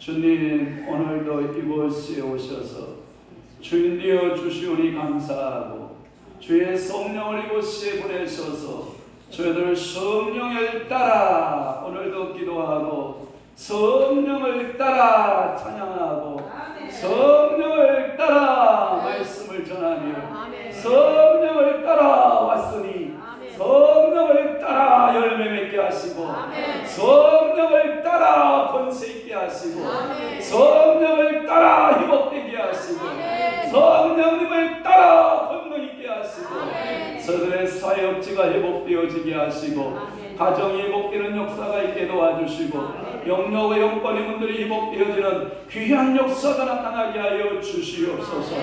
주님, 오늘도 이곳에 오셔서 주인 되어 주시오니 감사하고 주의 성령을 이곳에 보내셔서 저희들 성령을 따라 오늘도 기도하고 성령을 따라 찬양하고 성령을 따라 말씀을 전하며 성령을 따라 왔으니 성령을 따라 열매 맺게 하시고 성령을 따라 권세 있게 하시고 성령을 따라 회복되게 하시고 성령님을 따라 권능 있게 하시고 저들의 사역지가 회복되어지게 하시고 가정이 회복되는 역사가 있게 도와주시고 영역의 영권의 문들이 회복되어지는 귀한 역사가 나타나게 하여 주시옵소서.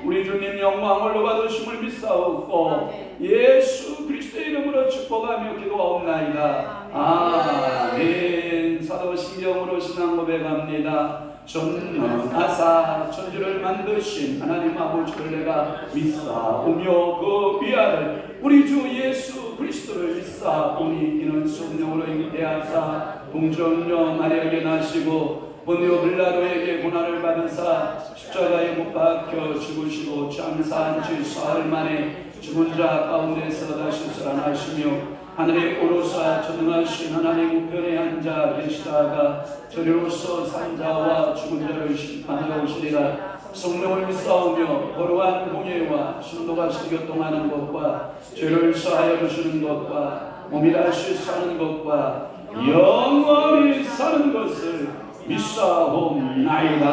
우리 주님 영광을 받으심을 믿사옵고 예수 그리스도의 이름으로 축복하며 기도하옵나이다. 아멘. 사도신경으로 신앙 고백합니다. 전능하사 천지를 만드신 하나님 아버지를 내가 믿사오며 그 위아래 우리 주 예수 그리스도를 믿사오니 이는 성령으로 잉태하사 동정녀 마리아에게 나시고 본디오 빌라도에게 고난을 받으사 십자가에 못 박혀 죽으시고 장사한 지 사흘 만에 죽은 자 가운데서 다시 살아나시며 하늘에 오르사 전능하신 하나님 우편에 앉아 계시다가 저리로서 산자와 죽은 자를 심판하러 오시리라. 성령을 믿사오며 거룩한 공예와 순도가 교통하는 것과 죄를 사하여 주시는 것과 몸이 다시 사는 것과 영원히 사는 것을 믿사옵나이다.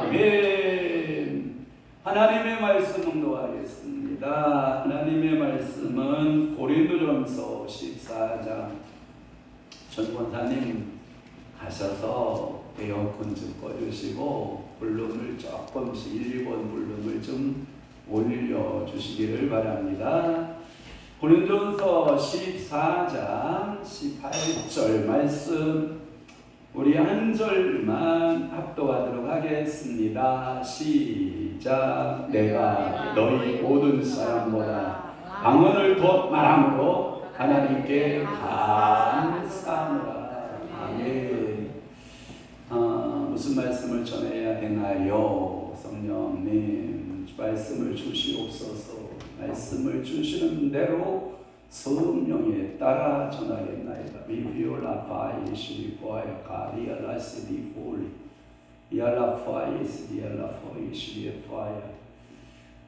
아멘. 하나님의 말씀 낭독하겠습니다. 하나님의 말씀은 고린도전서 14장. 전 권사님 가셔서 에어컨 좀 꺼주시고 볼륨을 조금씩 1, 2번 볼륨을 좀 올려주시기를 바랍니다. 고린도전서 14장 18절 말씀 우리 한 절만 합독하도록 하겠습니다. 시작. 내가 너희 모든 사람보다 방언을 더 말함으로 하나님께 감사하노라. 아멘. 무슨 말씀을 전해야 되나요? 성령님 말씀을 주시옵소서. 말씀을 주시는 대로 성령에 따라 전하겠나이다. 비비올라 파이시 보아야 가리알라 시디 폴리 이알라 파이시 디알라 파이시 파야.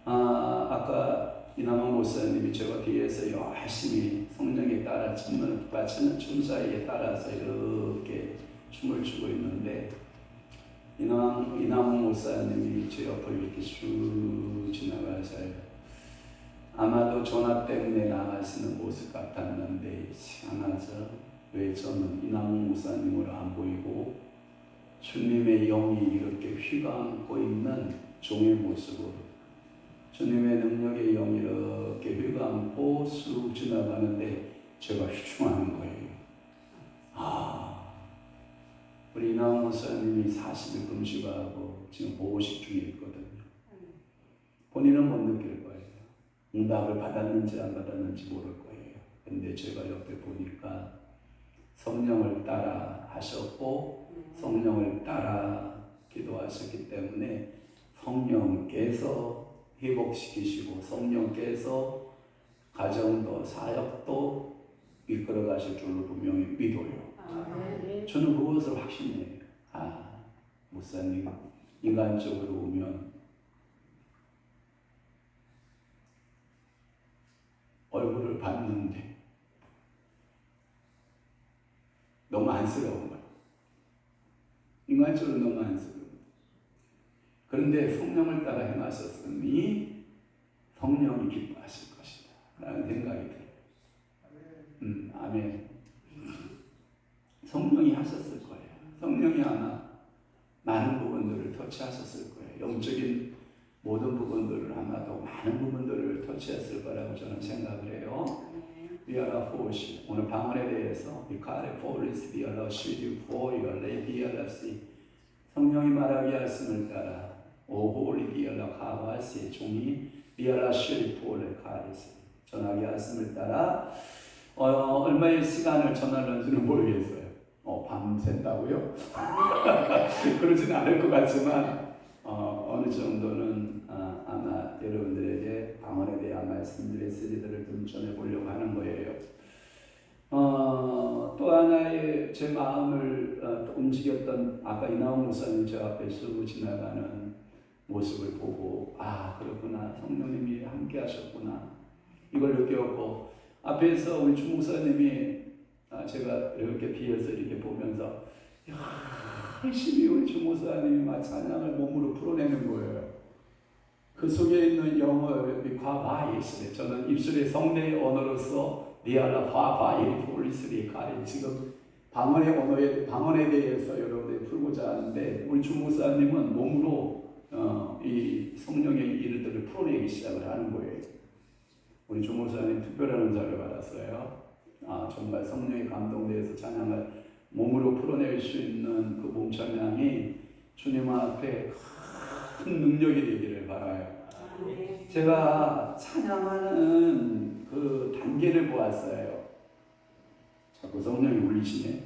아까 이남원 목사님이 제가 뒤에서 열심히 성령에 따라 춤을 바치는 춤사위에 따라서 이렇게 춤을 추고 있는데 이남원 목사님이 제 옆을 이렇게 쭉 지나가서요. 아마도 전화 때문에 나가시는 모습 같았는데 희한하죠. 왜 저는 이남원 목사님을 안 보이고 주님의 영이 이렇게 휘감고 있는 종의 모습으로 주님의 능력의 영이 이렇게 휘감고 쑥 지나가는데 제가 휘중하는 거예요. 우리 이남원 목사님이 40일 금식하고 지금 보호식 중에 있거든요. 본인은 못 느낄 거예요. 응답을 받았는지 안 받았는지 모를 거예요. 근데 제가 옆에 보니까 성령을 따라 하셨고 성령을 따라 기도하셨기 때문에 성령께서 회복시키시고 성령께서 가정도 사역도 이끌어 가실 줄로 분명히 믿어요. 저는 그것을 확신해요. 목사님 인간적으로 오면 얼굴을 봤는데 너무 안쓰러운 거예요. 인간적으로 너무 안쓰러운 거예요. 그런데 성령을 따라 행하셨으니 성령이 기뻐하실 것이다 라는 생각이 들어요. 아멘. 성령이 하셨을 거예요. 성령이 아마 많은 부분들을 터치하셨을 거예요. 영적인 모든 부분들을 아마도 많은 부분들을 터치했을 거라고 저는 생각을 해요. 비알라 포시 오늘 방언에 대해서 비카레 포리스 비알라 시디 포이얼레 비알라시 성령이 말하게 하였음을 따라 오홀리 비알라 카바시 종이 비알라 시디 포레 카리스 전하게 하였음을 따라 얼마의 시간을 전하는지는 모르겠어요. 밤샌다고요? 그러지는 않을 것 같지만 어느 정도는 아마 여러분들에게 방언에 대한 말씀, 메시지들을 좀 전해보려고 하는 거예요. 또 하나의 제 마음을 움직였던 아까 이나온 목사님 제 앞에 쓰고 지나가는 모습을 보고 그렇구나, 성령님이 함께 하셨구나 이걸 느꼈고, 앞에서 우리 주 목사님이 제가 이렇게 비해서 이렇게 보면서 열심히 우리 주 목사님이 막 찬양을 몸으로 풀어내는 거예요. 그 속에 있는 영어 과바이스래. 저는 입술의 성대의 언어로서 리알라 과바 이리폴리스리 가리 지금 방언에 대해서 여러분들이 풀고자 하는데, 우리 주 목사님은 몸으로 이 성령의 일들을 풀어내기 시작을 하는 거예요. 우리 주 목사님 특별한 은사를 받았어요. 정말 성령의 감동되어서 찬양을 몸으로 풀어낼 수 있는 그 몸 찬양이 주님 앞에 큰 능력이 되기를 바라요. 제가 찬양하는 그 단계를 보았어요. 자꾸 성령이 울리시네.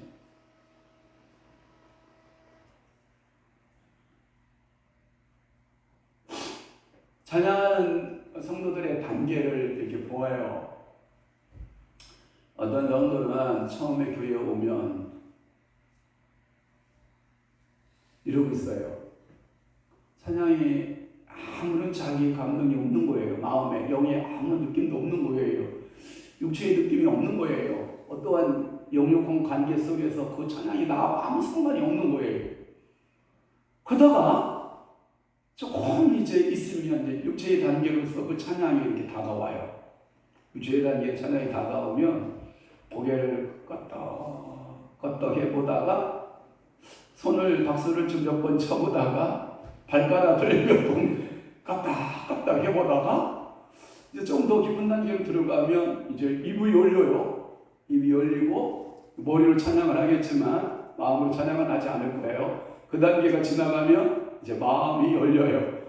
찬양하는 성도들의 단계를 이렇게 보아요. 어떤 성도는 처음에 교회에 오면 이러고 있어요. 찬양이 아무런 자기 감동이 없는 거예요. 마음에, 영에 아무 느낌도 없는 거예요. 육체의 느낌이 없는 거예요. 어떠한 영육한 관계 속에서 그 찬양이 나하고 아무 상관이 없는 거예요. 그러다가 조금 이제 있으면 이제 육체의 단계로서 그 찬양이 이렇게 다가와요. 육체의 단계에 찬양이 다가오면 고개를 껐다 해보다가 손을 박수를 좀 몇 번 쳐보다가 발가락을 몇 번 깠다 해보다가 이제 좀 더 깊은 단계로 들어가면 이제 입이 열려요. 입이 열리고 머리로 찬양을 하겠지만 마음으로 찬양은 하지 않을 거예요. 그 단계가 지나가면 이제 마음이 열려요.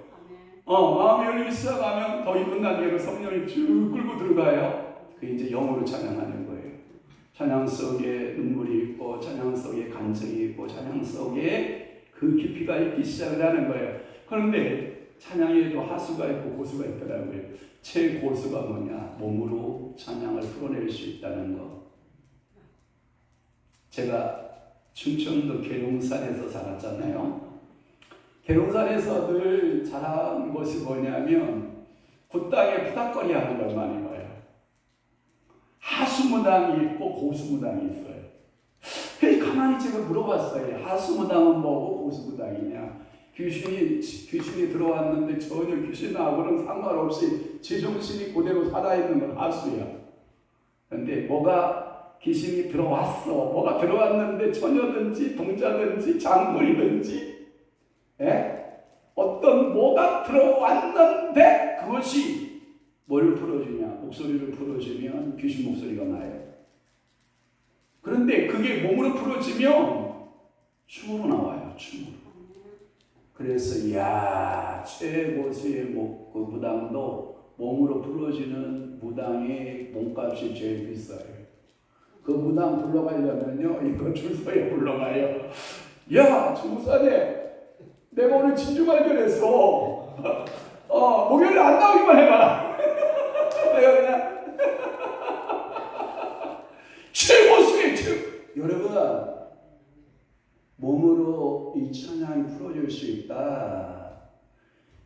마음이 열리기 시작하면 더 깊은 단계로 성령이 쭉 끌고 들어가요. 그게 이제 영으로 찬양하는 거예요. 찬양 속에 눈물이 있고, 찬양 속에 간증이 있고, 찬양 속에 그 깊이가 있기 시작을 하는 거예요. 그런데 찬양에도 하수가 있고 고수가 있더라고요. 최고수가 뭐냐? 몸으로 찬양을 풀어낼 수 있다는 거. 제가 충청도 계룡산에서 살았잖아요. 계룡산에서 늘 자란 것이 뭐냐면 그 땅에 푸닥거리 하는 것만인 거예요. 하수무당이 있고 고수무당이 있어요. 그래서 가만히 제가 물어봤어요. 하수무당은 뭐고 고수무당이냐? 귀신이 들어왔는데 전혀 귀신하고는 상관없이 제정신이 그대로 살아있는 건 하수야. 그런데 뭐가 귀신이 들어왔어. 뭐가 들어왔는데 처녀든지 동자든지 장물이든지 어떤 뭐가 들어왔는데 그것이 뭘 풀어주냐? 목소리를 풀어주면 귀신 목소리가 나요. 그런데 그게 몸으로 풀어지면 춤으로 나와요. 춤으로. 그래서 최고수의 그 무당도 몸으로 풀어지는 무당의 몸값이 제일 비싸요. 그 무당 불러가려면요 이거 줄 서에 불러가요. 주무사님 내가 오늘 진주 발견했어. 목요일에 안 나오기만 해봐. 내가 그냥 최고수의 여러분, 몸으로 이 찬양이 풀어질 수 있다.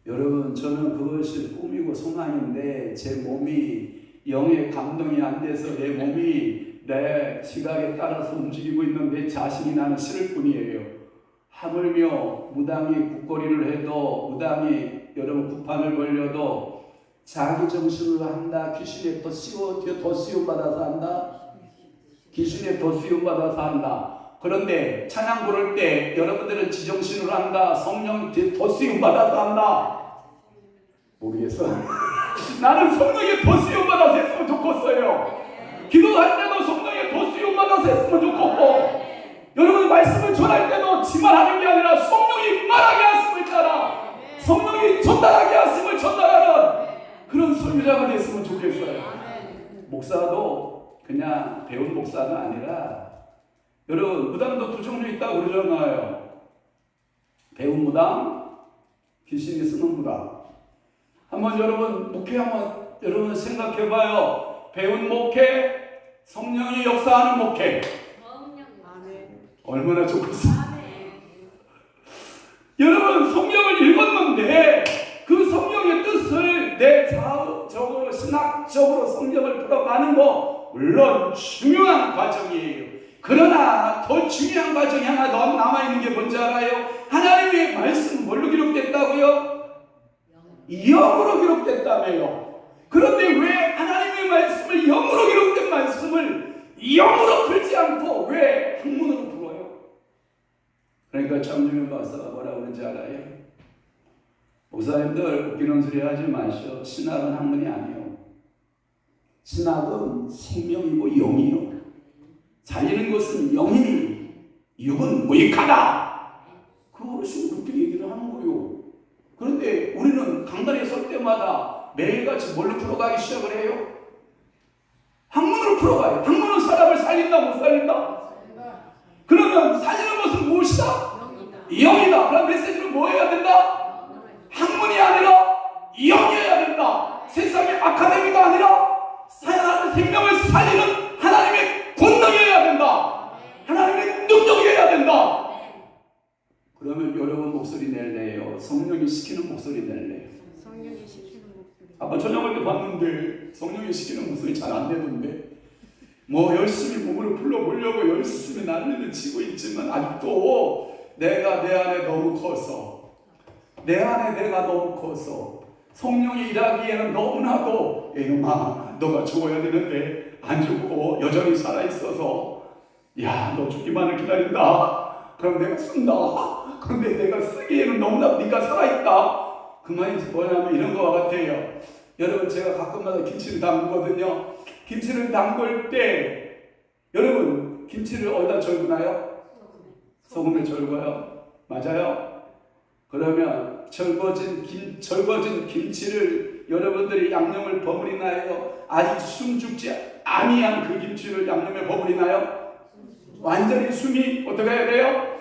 여러분, 저는 그것이 꿈이고 소망인데 제 몸이 영의 감동이 안 돼서 내 몸이 내 지각에 따라서 움직이고 있는 내 자신이 나는 싫을 뿐이에요. 하물며 무당이 국거리를 해도, 무당이 여러분 구판을 벌려도 자기 정신으로 한다. 귀신에 더 수용받아서 한다. 귀신에 더 수용받아서 한다. 그런데 찬양 부를 때 여러분들은 지정신으로 한다. 성령 더 수용받아서 한다. 모르겠어. 나는 성령에 더 수용받아서 했으면 좋겠어요. 기도할 때도 성령에 더 수용받아서 했으면 좋겠고, 여러분 말씀을 전할 때도 지만 하는 게 아니라 성령이 말하게 하심을 따라 성령이 전달하게 하심을 전달하는 그런 선교자가 됐으면 좋겠어요. 목사도 그냥 배운 목사가 아니라 여러분 무당도 두 종류 있다고 그러잖아요. 배운 무당, 귀신이 쓰는 무당. 한번 여러분 목회 한번 여러분 생각해봐요. 배운 목회, 성령이 역사하는 목회. 얼마나 좋겠어요. 여러분 성경을 읽었는데 그 성경의 뜻을 내 좌우적으로 신학적으로 성경을 풀어가는 거 물론 중요한 과정이에요. 그러나 더 중요한 과정이 하나 더 남아있는 게 뭔지 알아요? 하나님의 말씀은 뭘로 기록됐다고요? 영으로 기록됐다며요. 그런데 왜 하나님의 말씀을 영으로 기록된 말씀을 영으로 풀지 않고 왜 학문으로 풀어요? 그러니까 장주면 박사가 뭐라고 그러는지 알아요? 목사님들 웃기는 소리 하지 마시오. 신학은 학문이 아니에요. 신학은 생명이고 영이요. 살리는 것은 영이니 육은 무익하다. 그 어르신 그렇게 얘기를 하는 거예요. 그런데 우리는 강단에 설 때마다 매일같이 뭘로 풀어가기 시작을 해요? 학문으로 풀어가요. 학문은 사람을 살린다 못 살린다? 그러면 살리는 것은 무엇이다? 영이다. 그럼 메시지는 뭐 해야 된다? 학문이 아니라 영이어야 된다. 세상의 아카데미가 아니라 사람의 생명을 살리는 하나님의 권능이어야 된다. 하나님의 능력이어야 된다. 그러면 여러분 목소리 낼래요? 성령이 시키는 목소리 낼래요? 성령이 시키는 목소리. 아까 저녁을 때 봤는데 성령이 시키는 목소리 잘 안 내던데 뭐 열심히 몸으로 불러보려고 열심히 난리를 치고 있지만 아직도 내가 내 안에 너무 커서 내 안에 내가 너무 커서 성령이 일하기에는 너무나도 이놈아 너가 죽어야 되는데 안 죽고 여전히 살아있어서 야 너 죽기만을 기다린다. 그럼 내가 쓴다. 그런데 내가 쓰기에는 너무나 네가 살아있다. 그 말이 뭐냐면 이런 거와 같아요. 여러분 제가 가끔마다 김치를 담그거든요. 김치를 담글 때 여러분 김치를 어디다 절구나요? 소금에 절거요. 맞아요? 그러면 절거진 김치를 여러분들이 양념을 버무리나요? 아직 숨 죽지 아니한 그 김치를 양념에 버무리나요? 완전히 숨이 어떻게 해야 돼요?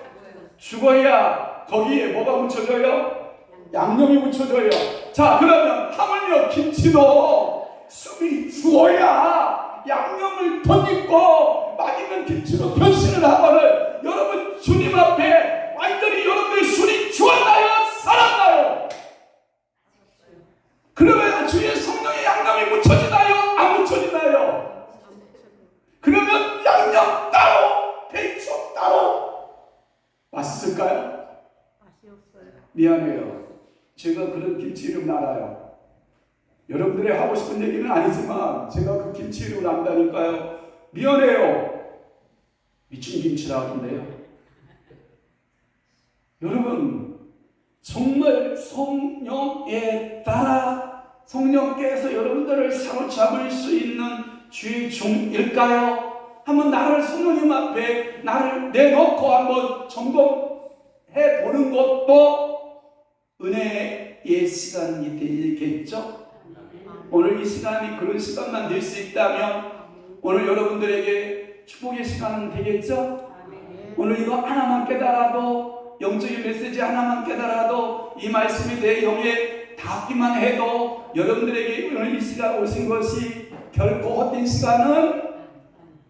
죽어야 거기에 뭐가 묻혀져요? 양념이 묻혀져요. 자 그러면 하물며 김치도 숨이 죽어야 양념을 덧입고 맛있는 김치로 변신을 하거늘 여러분 주님 앞에 완전히 여러분의 술이 죽었나요? 살았나요? 그러면 주의 성령의 양념이 묻혀지나요? 안 묻혀지나요? 그러면 양념 따로 배추 따로 맛있을까요? 맛이 없어요. 미안해요. 제가 그런 김치 이름 알아요. 여러분들이 하고 싶은 얘기는 아니지만 제가 그 김치 이름을 안다니까요. 미안해요. 미친 김치라 하던데요. 여러분 정말 성령에 따라 성령께서 여러분들을 사로잡을 수 있는 주의 종일까요? 한번 나를 성령님 앞에 나를 내놓고 한번 점검해 보는 것도 은혜의 시간이 되겠죠? 오늘 이 시간이 그런 시간만 될 수 있다면 오늘 여러분들에게 축복의 시간은 되겠죠? 오늘 이거 하나만 깨달아도 영적인 메시지 하나만 깨달아도 이 말씀이 내 영에 닿기만 해도 여러분들에게 오늘 이 시간 오신 것이 결코 헛된 시간은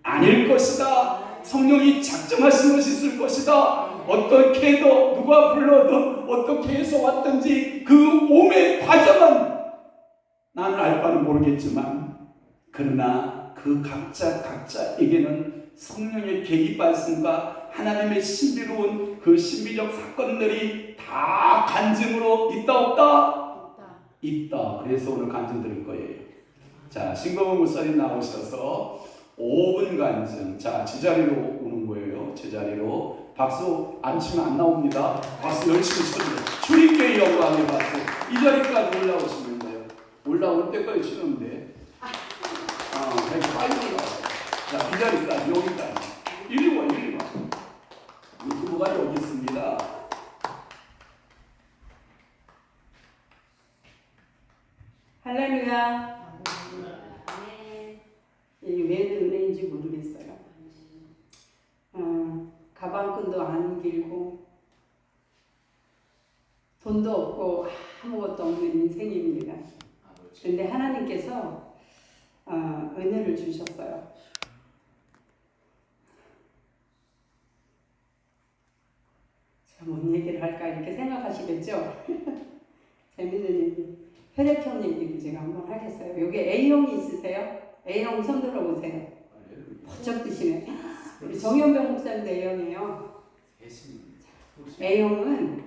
아닐 것이다. 성령이 작정하신 것이 있을 것이다. 어떻게 해도 누가 불러도 어떻게 해서 왔든지 그 오의 과정은 나는 알 바는 모르겠지만 그러나 그 각자에게는 성령의 계기 말씀과 하나님의 신비로운 그 신비적 사건들이 다 간증으로 있다 없다? 있다. 그래서 오늘 간증 들을 거예요. 자, 신검은 목사님 나오셔서 5분 간증. 자, 제자리로 오는 거예요. 제자리로. 박수 안 치면 안 나옵니다. 박수 열심히 쳐주세요. 주님께 영광의 박수. 이 자리까지 올라오시면 돼요. 올라올 때까지 치면 돼. 빨리 올라와요. 자, 이 자리까지 여기까지. 이리 와. 유튜브가 여기 있습니다. 할렐루야. 이게 왜 은혜인지 모르겠어요. 돈도 없고 아무것도 없는 인생입니다. 그런데 하나님께서 은혜를 주셨어요. 제가 뭔 얘기를 할까 이렇게 생각하시겠죠? 재밌는 얘기. 혈액형 얘기를 제가 한번 하겠어요. 여기 A형이 있으세요? A형 손 들어보세요. 번쩍 드시네. 우리 정현병 목사님도 A형이에요. A형은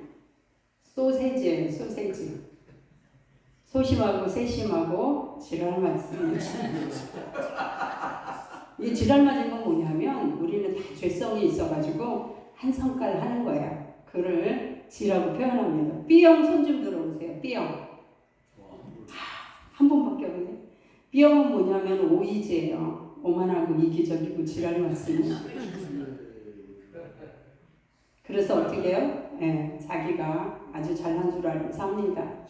소세지예요. 소세지. 소심하고 세심하고 지랄 맞습니다. 이 지랄 맞은 건 뭐냐면 우리는 다 죄성이 있어가지고 한 성깔 하는 거예요. 그를 지라고 표현합니다. B형 손 좀 들어보세요. B형. 한 번밖에 없네. B형은 뭐냐면 오이지예요. 오만하고 이기적이고 지랄 맞습니다. 그래서 어떻게 해요? 자기가 아주 잘난 줄 알고 삽니다.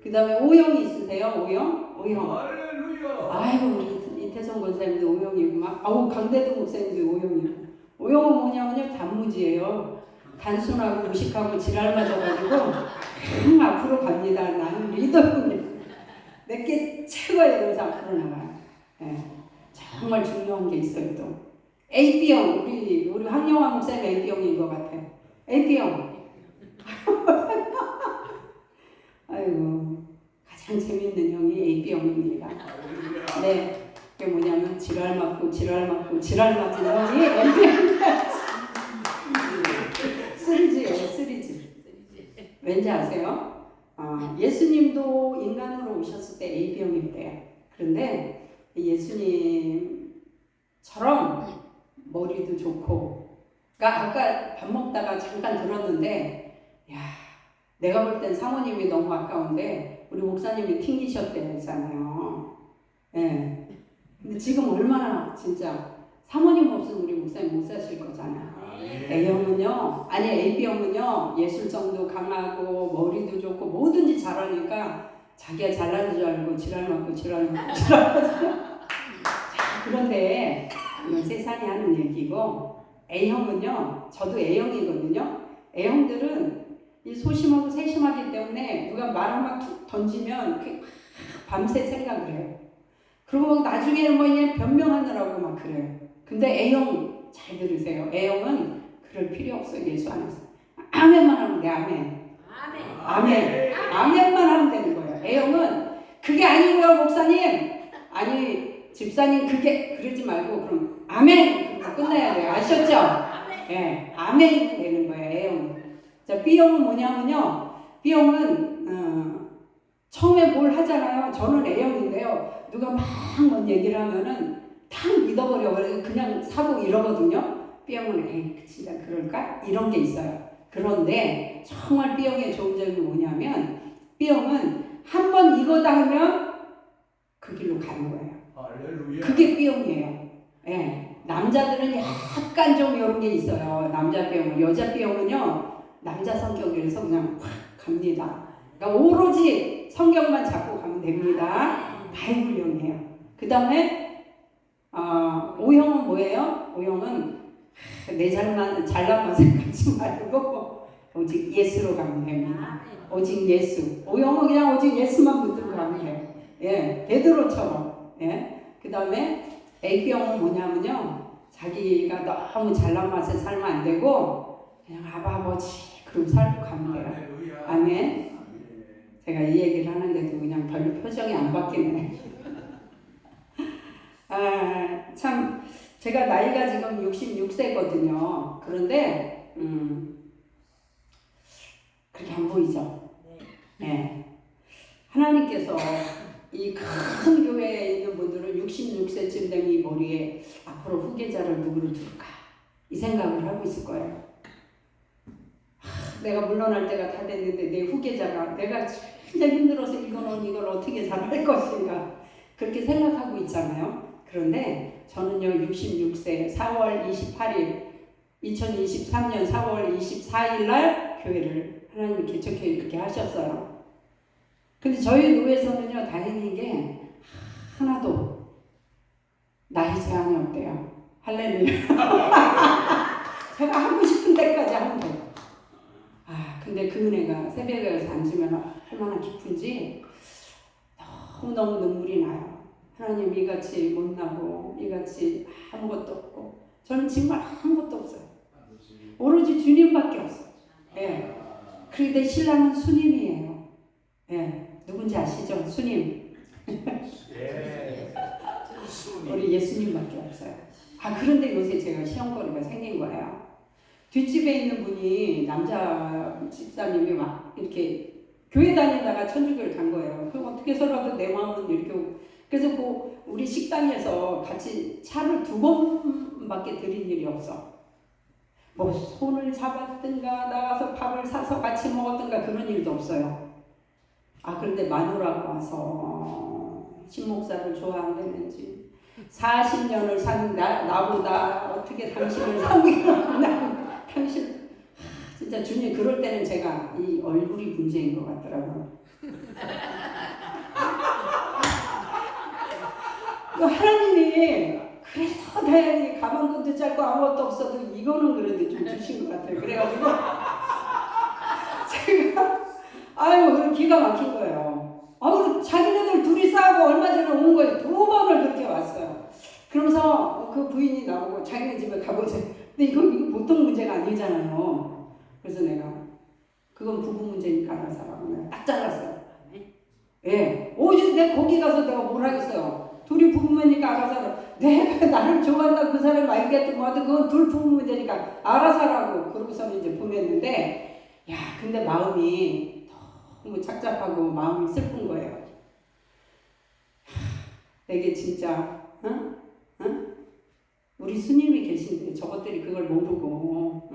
그 다음에 O형이 있으세요? O형? O형. 아이고 우리 이태성 권사님도 O형이구만. 아우 강대동 목사님도 O형이고. O형은 뭐냐면요 단무지예요. 단순하고 무식하고 지랄 맞아가지고 앞으로 갑니다. 나는 리더군요. 내게 최고의 이러면서 앞으로 나가요. 정말 중요한 게 있어요 또. AB형 우리 황영화 목사님 AB형인 것 같아요. AB형. 아이고 가장 재밌는 형이 AB형입니다. 네, 그게 뭐냐면 지랄 맞고 지랄 맞은 형이 AB형입니다. 쓰리지예요, 쓰리지. 왠지 아세요? 예수님도 인간으로 오셨을 때 AB형이었대요. 그런데 예수님처럼 머리도 좋고, 그러니까 아까 밥 먹다가 잠깐 들었는데, 야, 내가 볼 땐 사모님이 너무 아까운데 우리 목사님이 튕기셨대요 했잖아요. 예. 근데 지금 얼마나 진짜 사모님 없으면 우리 목사님 못 사실 거잖아요. A형은요, 아니 AB형은요 예술성도 강하고 머리도 좋고 뭐든지 잘하니까 자기가 잘난 줄 알고 지랄 맞고 그런데 이건 세상이 하는 얘기고 A형은요, 저도 A형이거든요. A형들은 이 소심하고 세심하기 때문에 누가 말 한번 툭 던지면 밤새 생각을 해요. 그리고 나중에는 뭐 그냥 변명하느라고 막 그래요. 근데 A형 잘 들으세요. A형은 그럴 필요 없어요. 예수 안에서. 아멘만 하면 돼. 아멘만 하면 되는 거예요. A형은 그게 아니고요 목사님. 아니 집사님 그게 그러지 말고 그럼 아멘 그러고 끝내야 돼요. 아셨죠? 예, 아멘이 되는 거예요. A형은. 자, B형은 뭐냐면요. B형은 처음에 뭘 하잖아요. 저는 A형인데요. 누가 막 뭔 얘기를 하면은 탁 믿어버려. 그냥 사고 이러거든요. B형은 에이 진짜 그럴까? 이런 게 있어요. 그런데 정말 B형의 좋은 점이 뭐냐면 B형은 한 번 이거다 하면 그 길로 가는 거예요. 그게 B형이에요. 예. 남자들은 약간 좀 이런 게 있어요. 남자 B형은. 여자 B형은요. 남자 성격이라서 그냥 확 갑니다. 그러니까 오로지 성경만 잡고 가면 됩니다. 바이블형이에요. 그 다음에 O형은 뭐예요? O형은 내 잘난 맛 생각하지 말고 오직 예수로 가면 됩니다. 오직 예수. O형은 그냥 오직 예수만 붙들고 가면 돼요. 예, 베드로처럼. 예. 그 다음에 A형은 뭐냐면요. 자기가 너무 잘난 맛에 살면 안 되고 그냥 아버지 그럼 살고 가면 돼요. 아멘. 제가 이 얘기를 하는데도 그냥 별로 표정이 안 바뀌네. 참 제가 나이가 지금 66세거든요. 그런데 그렇게 안 보이죠? 네. 하나님께서 이 큰 교회에 있는 분들은 66세쯤 되면 이 머리에 앞으로 후계자를 누구를 둘까? 이 생각을 하고 있을 거예요. 내가 물러날 때가 다 됐는데 내 후계자가 내가 진짜 힘들어서 이걸 어떻게 잘할 것인가 그렇게 생각하고 있잖아요. 그런데 저는요 66세 4월 28일 2023년 4월 24일 날 교회를 하나님이 개척해 이렇게 하셨어요. 근데 저희 교회에서는요 다행인 게 하나도 나이 제한이 없대요. 할렐루야. 제가 하고 싶은 때까지 하면 돼요. 근데 그 은혜가 새벽에 가서 앉으면 얼마나 깊은지 너무너무 눈물이 나요. 하나님 이같이 못나고 이같이 아무것도 없고 저는 정말 아무것도 없어요. 오로지 주님밖에 없어요. 예. 그런데 신랑은 수님이에요. 예. 누군지 아시죠? 수님. 우리 예수님밖에 없어요. 그런데 요새 제가 시험거리가 생긴 거예요. 뒷집에 있는 분이 남자 집사님이 막 이렇게 교회 다니다가 천주교를 간 거예요. 그럼 어떻게 해서라도 내 마음은 이렇게 오고. 그래서 그 우리 식당에서 같이 차를 2번밖에 들인 일이 없어. 뭐 손을 잡았든가 나가서 밥을 사서 같이 먹었든가 그런 일도 없어요. 그런데 마누라가 와서 신목사를 좋아한다는지 40년을 산 나보다 어떻게 당신을 사귀나 당신 진짜 주님 그럴 때는 제가 이 얼굴이 문제인 것 같더라고요. 하나님이 그래서 다행히 가방끈도 짧고 아무것도 없어도 이거는 그래도 좀 주신 것 같아요. 그래가지고 제가 그럼 기가 막힌 거예요. 자기네들 둘이 싸우고 얼마 전에 온 거예요. 2번을 그렇게 왔어요. 그러면서 그 부인이 나오고 자기네 집에 가보자. 근데 이거 보통 문제가 아니잖아요. 그래서 내가 그건 부부 문제니까 알아서 하라고 내가 딱 잘랐어요. 예. 오지 내 거기 가서 내가 뭘 하겠어요. 둘이 부부면이니까 알아서 하라. 내가 나를 좋아한다 그 사람 알겠든 뭐하든 그건 둘 부부 문제니까 알아서 하라고. 그러고서는 이제 보냈는데 근데 마음이 너무 착잡하고 마음이 슬픈 거예요. 내게 진짜 우리 스님이 계신데 저것들이 그걸 모르고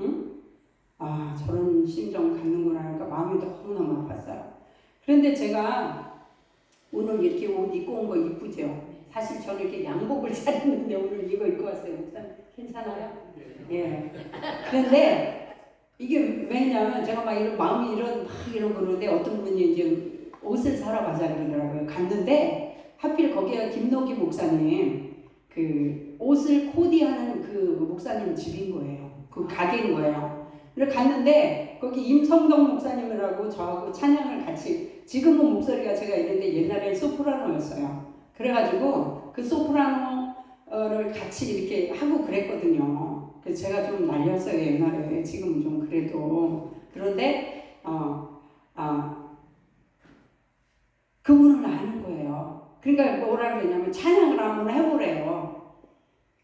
저런 심정 갖는구나 하니까 마음이 너무너무 아팠어요. 그런데 제가 오늘 이렇게 옷 입고 온 거 이쁘죠? 사실 저는 이렇게 양복을 차렸는데 오늘 이거 입고 왔어요. 목사님 괜찮아요? 예. 그런데 이게 왜냐면 제가 막 이런 마음이 이런 그러는데 어떤 분이 이제 옷을 사러 가자 그러더라고요. 갔는데 하필 거기가 김노기 목사님 그 옷을 코디하는 그 목사님 집인 거예요. 그 가게인 거예요. 그래서 갔는데 거기 임성동 목사님이라고 저하고 찬양을 같이 지금은 목소리가 제가 이랬는데 옛날엔 소프라노였어요. 그래가지고 그 소프라노를 같이 이렇게 하고 그랬거든요. 그래서 제가 좀 날렸어요 옛날에. 지금은 좀 그래도. 그런데 그분은 아는 거예요. 그러니까 뭐라 그러냐면 찬양을 한번 해보래요.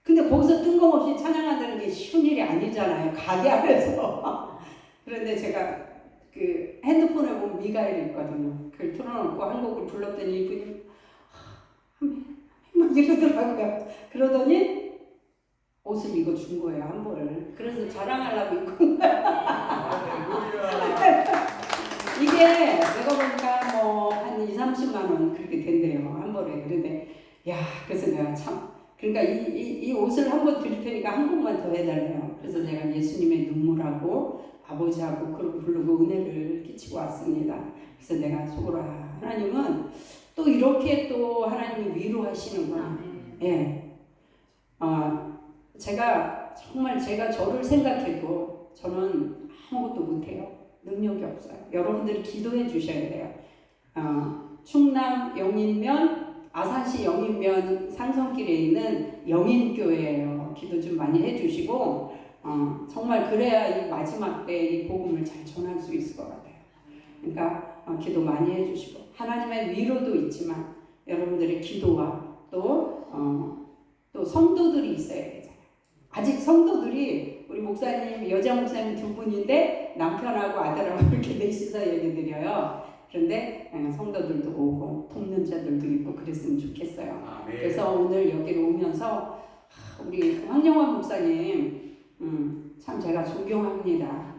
근데 거기서 뜬금없이 찬양한다는 게 쉬운 일이 아니잖아요. 가게 안에서. 그런데 제가 그 핸드폰에 보면 미가엘이 있거든요. 그걸 틀어놓고 한 곡을 불렀더니 이분이 막 이러더라고요. 그러더니 옷을 이거 준 거예요. 한 벌을. 그래서 자랑하려고 입고 온 거야. 이게 내가 보니까 뭐 한 20-30만 원 그렇게 된대요. 한 벌에. 그런데 그래서 내가 참 그러니까 이 옷을 한 번 드릴 테니까 한 곡만 더 해달래요. 그래서 내가 예수님의 눈물하고 아버지하고 그렇게 부르고 은혜를 끼치고 왔습니다. 그래서 내가 속으로 하나님은 또 이렇게 또 하나님이 위로하시는구나. 예. 제가 저를 생각해도 저는 아무것도 못해요. 능력이 없어요. 여러분들이 기도해 주셔야 돼요. 충남 영인면 아산시 영인면 상성길에 있는 영인교회예요. 기도 좀 많이 해주시고 정말 그래야 이 마지막 때 이 복음을 잘 전할 수 있을 것 같아요. 그러니까 기도 많이 해주시고 하나님의 위로도 있지만 여러분들의 기도와 또 성도들이 있어야 되잖아요. 아직 성도들이 우리 목사님 여자 목사님 2분인데 남편하고 아들하고 이렇게 넷이서 예배드려요. 그런데 성도들도 오고 돕는 자들도 있고 그랬으면 좋겠어요. 아멘. 그래서 오늘 여기로 오면서 우리 황영환 목사님 참 제가 존경합니다.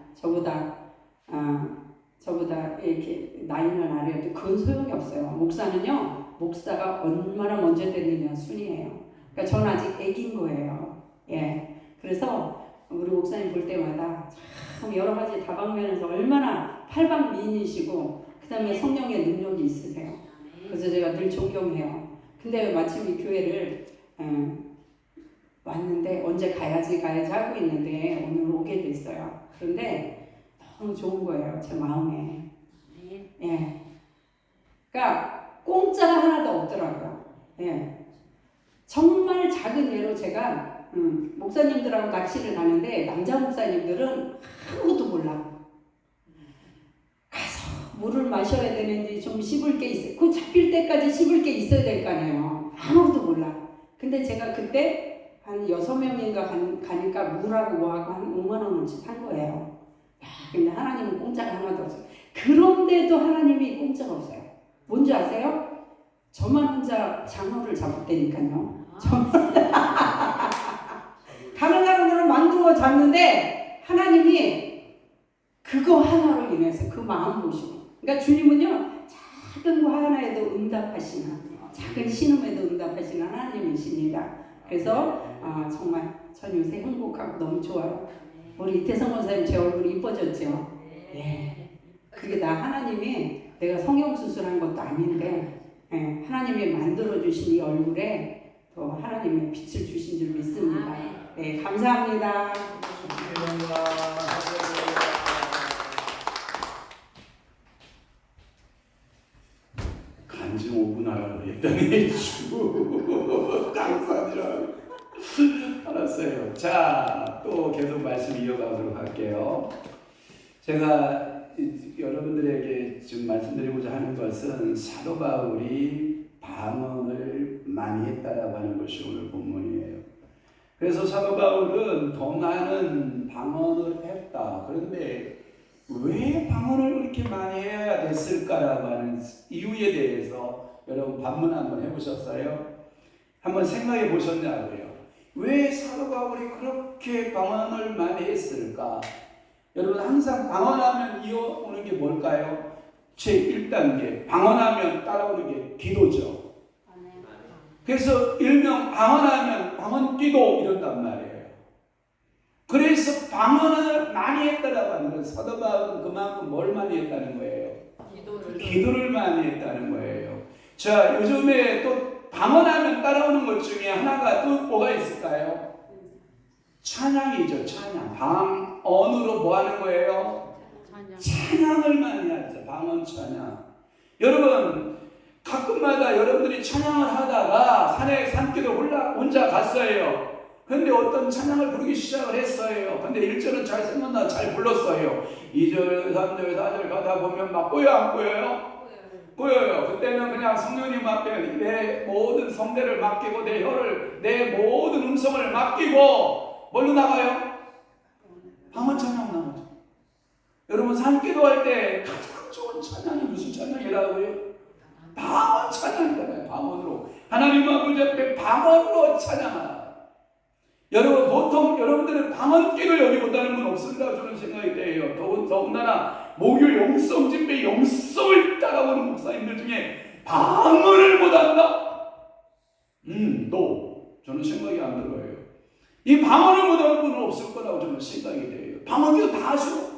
저보다 이렇게 나이는 아래도 그건 소용이 없어요. 목사는요, 목사가 얼마나 먼저 됐느냐 순이에요. 그러니까 저는 아직 애기인 거예요. 예. 그래서 우리 목사님 볼 때마다 참 여러 가지 다방면에서 얼마나 팔방미인이시고 그 다음에 성령의 능력이 있으세요. 그래서 제가 늘 존경해요. 근데 마침 이 교회를 왔는데 언제 가야지 하고 있는데 오늘 오게 됐어요. 그런데 너무 좋은 거예요. 제 마음에. 예. 그러니까 공짜가 하나도 없더라고요. 예. 정말 작은 예로 제가 목사님들하고 낚시를 가는데 남자 목사님들은 아무것도 몰라. 가서 물을 마셔야 되는지 좀 씹을 게 있어요. 그 잡힐 때까지 씹을 게 있어야 될 거 아니에요. 아무것도 몰라. 근데 제가 그때 한 6명인가 가니까 물하고 뭐하고 한 5만 원어치 산 거예요. 야, 근데 하나님은 공짜가 하나도 없어요. 그런데도 하나님이 공짜가 없어요. 뭔지 아세요? 저만 혼자 장어를 잡았다니까요. 다른 사람들은 만두어 잡는데 하나님이 그거 하나로 인해서 그 마음 보시고, 그러니까 주님은요 작은 거 하나에도 응답하시는, 작은 신음에도 응답하시는 하나님이십니다. 그래서 정말 전 요새 행복하고 너무 좋아요. 우리 이태성 원사님 제 얼굴이 이뻐졌죠? 예. 그게 다 하나님이, 내가 성형수술한 것도 아닌데 예, 하나님이 만들어주신 이 얼굴에 또 하나님의 빛을 주신 줄 믿습니다. 네, 감사합니다. 간증 5분 하라고 그랬더니 주 감사드려요. 알았어요. 자, 또 계속 말씀 이어가도록 할게요. 제가 여러분들에게 지금 말씀드리고자 하는 것은 사도 바울이 방언을 많이 했다라고 하는 것이 오늘 본문이에요. 그래서 사도 바울은 더 많은 방언을 했다. 그런데 왜 방언을 그렇게 많이 해야 됐을까라고 하는 이유에 대해서 여러분 반문 한번 해보셨어요? 한번 생각해 보셨냐고요? 왜 사도 바울이 그렇게 방언을 많이 했을까? 여러분 항상 방언하면 이어오는 게 뭘까요? 제1단계 방언하면 따라오는 게 기도죠. 그래서 일명 방언하면 방언기도 이런단 말이에요. 그래서 방언을 많이 했다라고 하는 건 사도 바울은 그만큼 뭘 많이 했다는 거예요? 기도를 많이 했다는 거예요. 자, 요즘에 또 방언하면 따라오는 것 중에 하나가 또 뭐가 있을까요? 찬양이죠. 찬양. 방언으로 뭐 하는 거예요? 찬양을 많이 하죠. 방언 찬양. 여러분 가끔마다 여러분들이 찬양을 하다가 산에 산길을 혼자 갔어요. 근데 어떤 찬양을 부르기 시작을 했어요. 근데 1절은 잘 생각나 잘 불렀어요. 2절, 3절, 4절 가다 보면 막 꼬여 안 꼬여요? 꼬여요. 그때는 그냥 성령님 앞에 내 모든 성대를 맡기고 내 혀를, 내 모든 음성을 맡기고 뭘로 나가요? 방언 찬양 나가죠. 여러분 산기도할 때 가장 좋은 찬양이 무슨 찬양이라고요? 방언 찬양이잖아요. 방언으로 하나님 아버지 앞에 방언으로 찬양하라. 여러분 보통 여러분들은 방언기를 여기 못하는 분 없을까 저는 생각이 돼요. 더군다나 목요일 영성 집회 영성을 따라오는 목사님들 중에 방언을 못한다? 또 저는 생각이 안 들어요. 이 방언을 못하는 분은 없을 거라고 저는 생각이 돼요. 방언기도 다 하시고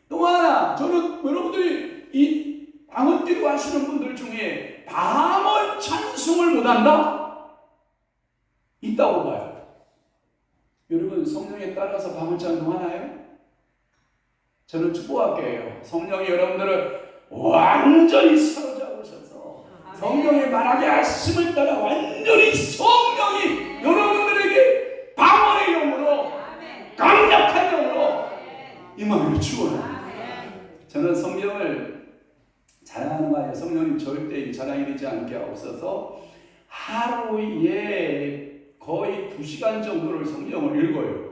또 하나 저는 여러분들이 이 방언기도 하시는 분들 중에 방언 찬송을 못한다? 있다고 봐요. 여러분 성령에 따라서 방언 찬송하나요? 저는 축복할게요. 성령이 여러분들을 완전히 사로잡으셔서 성령의 말하게 하심을 따라 완전히 성령이 여러분들에게 방언의 영으로 강력한 영으로 임하기를 축원합니다. 저는 성령을 자랑하는 거 아니에요. 성령님 절대 자랑이 되지 않게 없어서 하루에 거의 2시간 정도를 성경을 읽어요.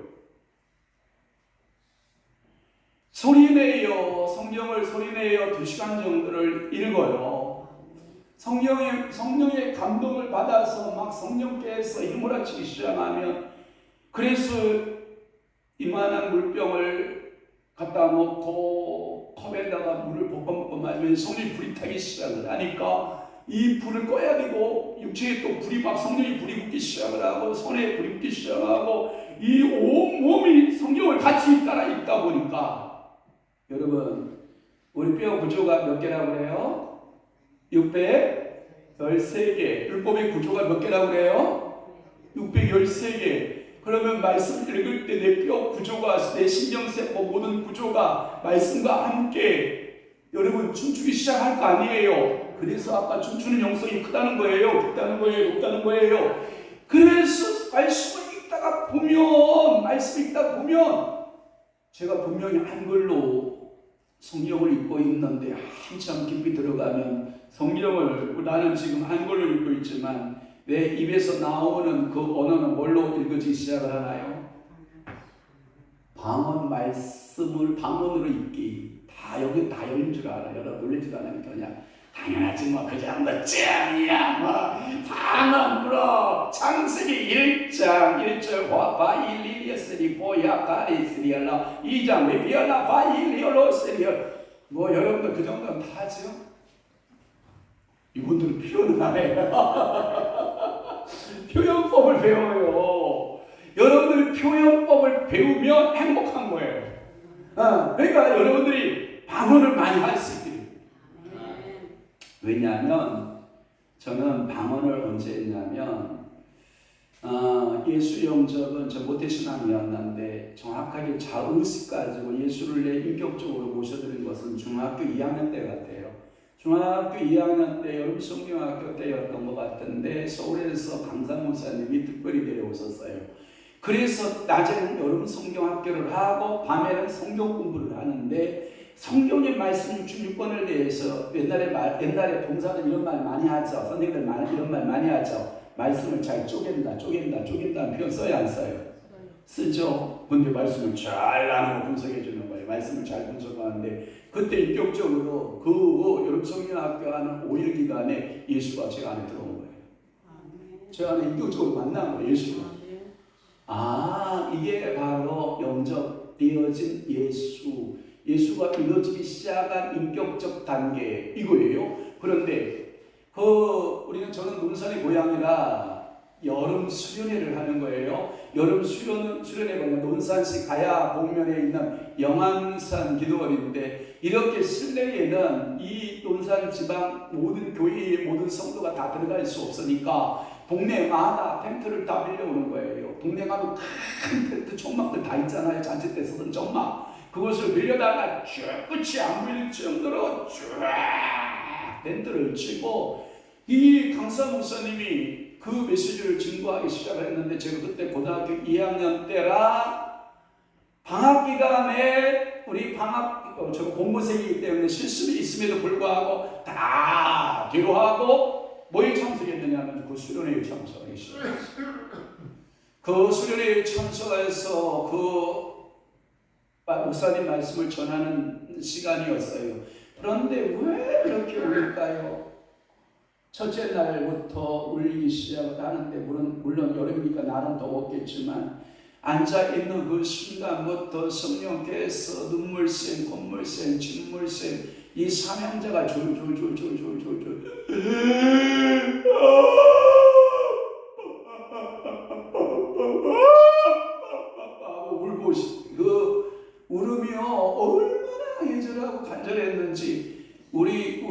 소리내어 성경을 소리내어 2시간 정도를 읽어요. 성령의 감동을 받아서 막 성령께서 휘몰아치기 시작하면 그래서 이만한 물병을 갖다 놓고 컵에다가 물을 볶아먹고 마시면 성령이 불이 타기 시작을 하니까 이 불을 꺼야 되고 육체에 또 불이 막 성령이 불이 붙기 시작을 하고 손에 불이 붙기 시작하고 이 온몸이 성경을 같이 따라 읽다 보니까 여러분 우리 뼈 구조가 몇 개라고 그래요? 613개. 율법의 구조가 몇 개라고 그래요? 613개. 그러면 말씀 읽을 때 내 뼈 구조가, 내 신경세포 모든 구조가 말씀과 함께 여러분 춤추기 시작할 거 아니에요. 그래서 아까 춤추는 영성이 크다는 거예요. 깊다는 거예요. 높다는 거예요. 그래서 말씀을 읽다가 보면, 말씀 읽다 보면, 제가 분명히 한글로 성경을 읽고 있는데 한참 깊이 들어가면 성경을, 나는 지금 한글로 읽고 있지만 내 입에서 나오는 그 언어는 뭘로 읽어지기 시작을 하나요? 방언 말씀을 방언으로 읽기. 다 여기 다 열린 줄 알아요. 여러분 놀리지도 않으니까 그냥 당연하지 뭐 그냥 뭐 짱이야 뭐 방언으로 창세기 1장 1절 바일리리스리 보야가리스리얼라 2장 메비얼라 바일리올로스리얼 뭐 여러분들 그 정도는 다 하죠? 이분들은 표현을 안 해요. 표현법을 배워요. 여러분들이 표현법을 배우면 행복한 거예요. 그러니까 여러분들이 방언을 많이 할 수 있게 됩니다. 왜냐하면 저는 방언을 언제 했냐면 예수 영접은 저 모태신앙이었는데 정확하게 자의식 가지고 예수를 내 인격적으로 모셔드린 것은 중학교 2학년 때 같아요. 중학교 2학년 때 여름 성경학교 때였던 것 같은데 서울에서 강사 목사님이 특별히 데려오셨어요. 그래서 낮에는 여름 성경학교를 하고 밤에는 성경 공부를 하는데 성경의 말씀 66권을 대해서 옛날에 봉사는 이런 말 많이 하죠. 선생님들 이런 말 많이 하죠. 말씀을 잘 쪼갠다는 표현 써야 안 써요? 쓰죠. 근데 말씀을 잘 나누고 분석해 주는 거예요. 말씀을 잘 분석하는데 그때 인격적으로 그 여름 성경학교 하는 5일 기간에 예수가 제 안에 들어온 거예요. 제 안에 인격적으로 만난 거예요. 예수가. 이게 바로 영접되어진 예수가 이루어지기 시작한 인격적 단계 이거예요. 그런데 저는 논산의 고향이라 여름 수련회를 하는 거예요. 여름 수련회 보면 논산시 가야 복면에 있는 영안산 기도원인데 이렇게 실내에는 이 논산 지방 모든 교회의 모든 성도가 다 들어갈 수 없으니까 동네마다 텐트를 다 빌려오는 거예요. 동네 가면 큰 텐트 천막들 다 있잖아요. 잔치 때 쓰던 천막. 그것을 빌려다가 쭉 끝이 안 보일 정도로 쭉 텐트를 치고 이 강사 목사님이 그 메시지를 증거하기 시작했는데 제가 그때 고등학교 2학년 때라 방학 기간에 우리 저 공무생이기 때문에 실습이 있음에도 불구하고 다 뒤로하고 뭐에 참석했느냐면 그 수련회에 참석하기 시작했어요. 그 수련회에 참석해서 그 목사님 말씀을 전하는 시간이었어요. 그런데 왜 이렇게 울릴까요? 첫째 날부터 울리기 시작을 하는데 물론 여름이니까 날은 더웠겠지만 앉아있는 그 순간부터 성령께서 눈물샘, 콧물샘, 침물샘 이 삼형제가 졸졸졸졸졸졸 하고 울고 그 울으며 얼마나 예절하고 간절했는지 우리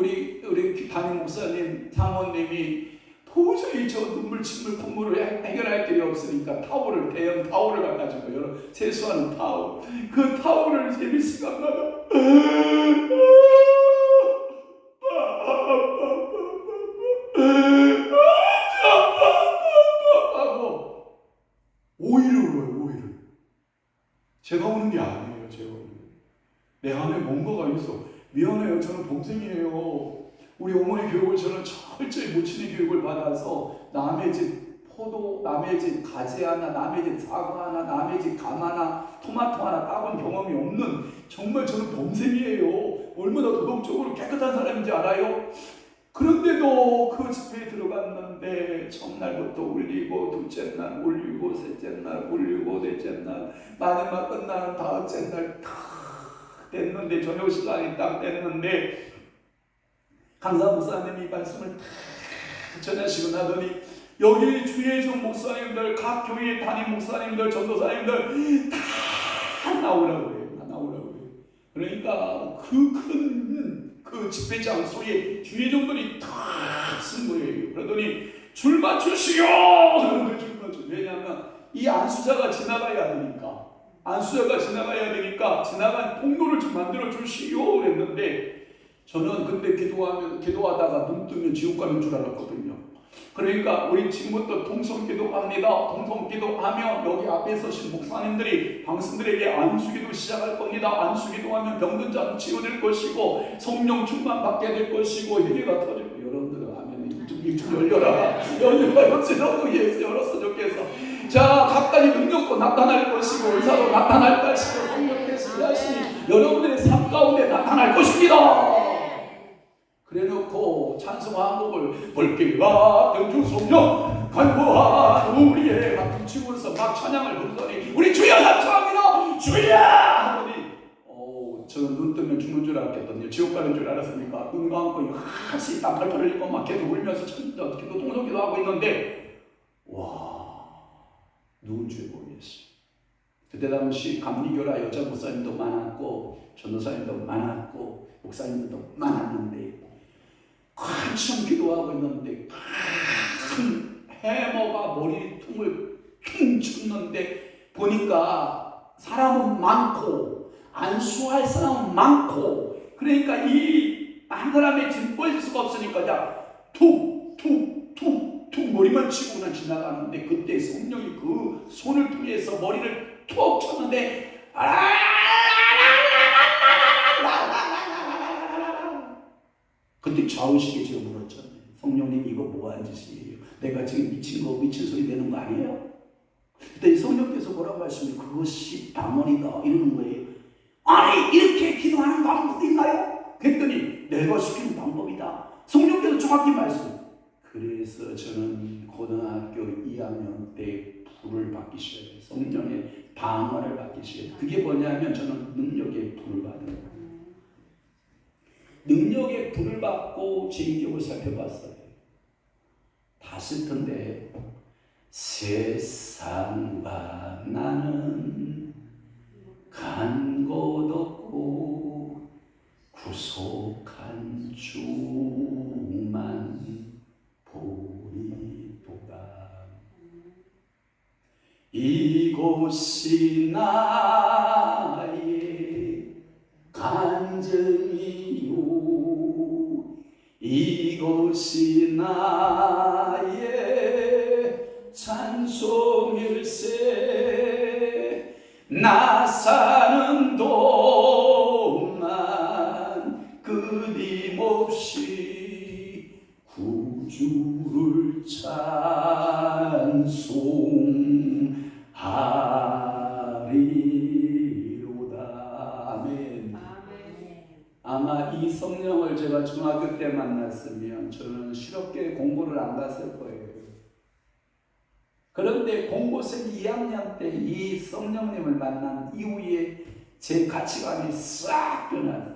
담임 목사님, 사모님이 도저히 저 눈물, 침물, 콧물을 해결할 길이 없으니까 대형 타올을 갖다 준 거예요. 세수하는 타올. 그 타올을 세비스가마다 하고 오히려 울어요. 오히려. 제가 우는 게 아니에요. 제가 우는 게. 내 안에 뭔가가 있어. 미안해요. 저는 동생이에요. 우리 어머니 교육을 저는 철저히 모친의 교육을 받아서 남의 집 포도, 남의 집 가지 하나, 남의 집 사과 하나, 남의 집 감 하나, 토마토 하나 따본 경험이 없는 정말 저는 범생이에요. 얼마나 도덕적으로 깨끗한 사람인지 알아요? 그런데도 그 집회에 들어갔는데 첫날부터 울리고 둘째 날 울리고 셋째 날 울리고 넷째 날 마지막 끝나는 다섯째 날 됐는데 저녁 시간이 딱 됐는데 강사 목사님이 말씀을 다 전하시고 나더니 여기 주의종 목사님들 각 교회 담임 목사님들 전도사님들 다 나오라고 해요. 다 나오라고 해요. 그러니까 그 집회 장소에 주의종들이 다 쓴 거예요. 그러더니 줄 맞추시오! 그러는데 줄 맞추. 왜냐하면 이 안수자가 지나가야 되니까 지나간 통로를 좀 만들어 주시오 그랬는데 저는 근데 기도하다가 눈 뜨면 지옥 가는 줄 알았거든요. 그러니까 우리 지금부터 통성기도합니다. 통성기도하며 여기 앞에 서신 목사님들이 당신들에게 안수기도 시작할 겁니다. 안수기도하면 병든 자는 치유될 것이고 성령 충만 받게 될 것이고 회개가 터지고 여러분들은 하면 이쪽 열려라. 여러분도 예수 열었어 좋겠어. 자 각각의 능력도 나타날 것이고 의사도 나타날 것이고 성령께서 일하시니 여러분들의 삶 가운데 나타날 것입니다. 그래놓고 찬송 한곡을 벌길 같은 주 성령 간구한 우리의 같은 치고서 막 찬양을 부르더니 우리 주여 나타납니다 주여 하더니 저는 눈 뜨면 죽는 줄 알았거든요. 지옥 가는 줄 알았으니까 눈 감고 같이 땀 펄펄 흘리고 막 계속 울면서 기도 통성기도 하고 있는데 와 누군지 모르겠어요. 그때 당시 감리교라 여자 목사님도 많았고 전도사님도 많았고 목사님들도 많았는데 한참 기도하고 있는데 큰 해머가 머리통을 퉁 쳤는데 보니까 사람은 많고 안수할 사람은 많고 그러니까 이 한 사람의 짐 뻗을 수가 없으니까 그냥 툭툭툭툭 머리만 치고 그냥 지나가는데 그때 성령이 그 손을 통해서 머리를 툭 쳤는데 그때 좌우식에 제가 물었잖아요. 성령님 이거 뭐하는 짓이에요? 내가 지금 미친 소리 내는 거 아니에요? 그때 성령께서 뭐라고 하시면 그것이 방언이다 이러는 거예요. 아니 이렇게 기도하는 방법도 있나요? 그랬더니 내가 시키는 방법이다. 성령께서 정확히 말씀. 그래서 저는 고등학교 2학년 때 불을 받기 시작해요. 성령의 방언을 받기 시작해요. 그게 뭐냐면 저는 능력의 불을 받은 거예요. 능력의 불을 받고 제 인격을 살펴봤어요. 다 싫던데 세상과 나는 간 곳 없고 구속한 주만 보이도다. 이곳이 나의 간증이요 이곳이 나의 찬송일세. 나 사는 동안 끊임없이 구주를 찬송하리로다. 아멘. 아마 이 성령을 제가 중학교 때 만났으면 저는 실업계 공부를 안 갔을 거예요. 그런데 공고생 2학년 때 이 성령님을 만난 이후에 제 가치관이 싹 변했어요.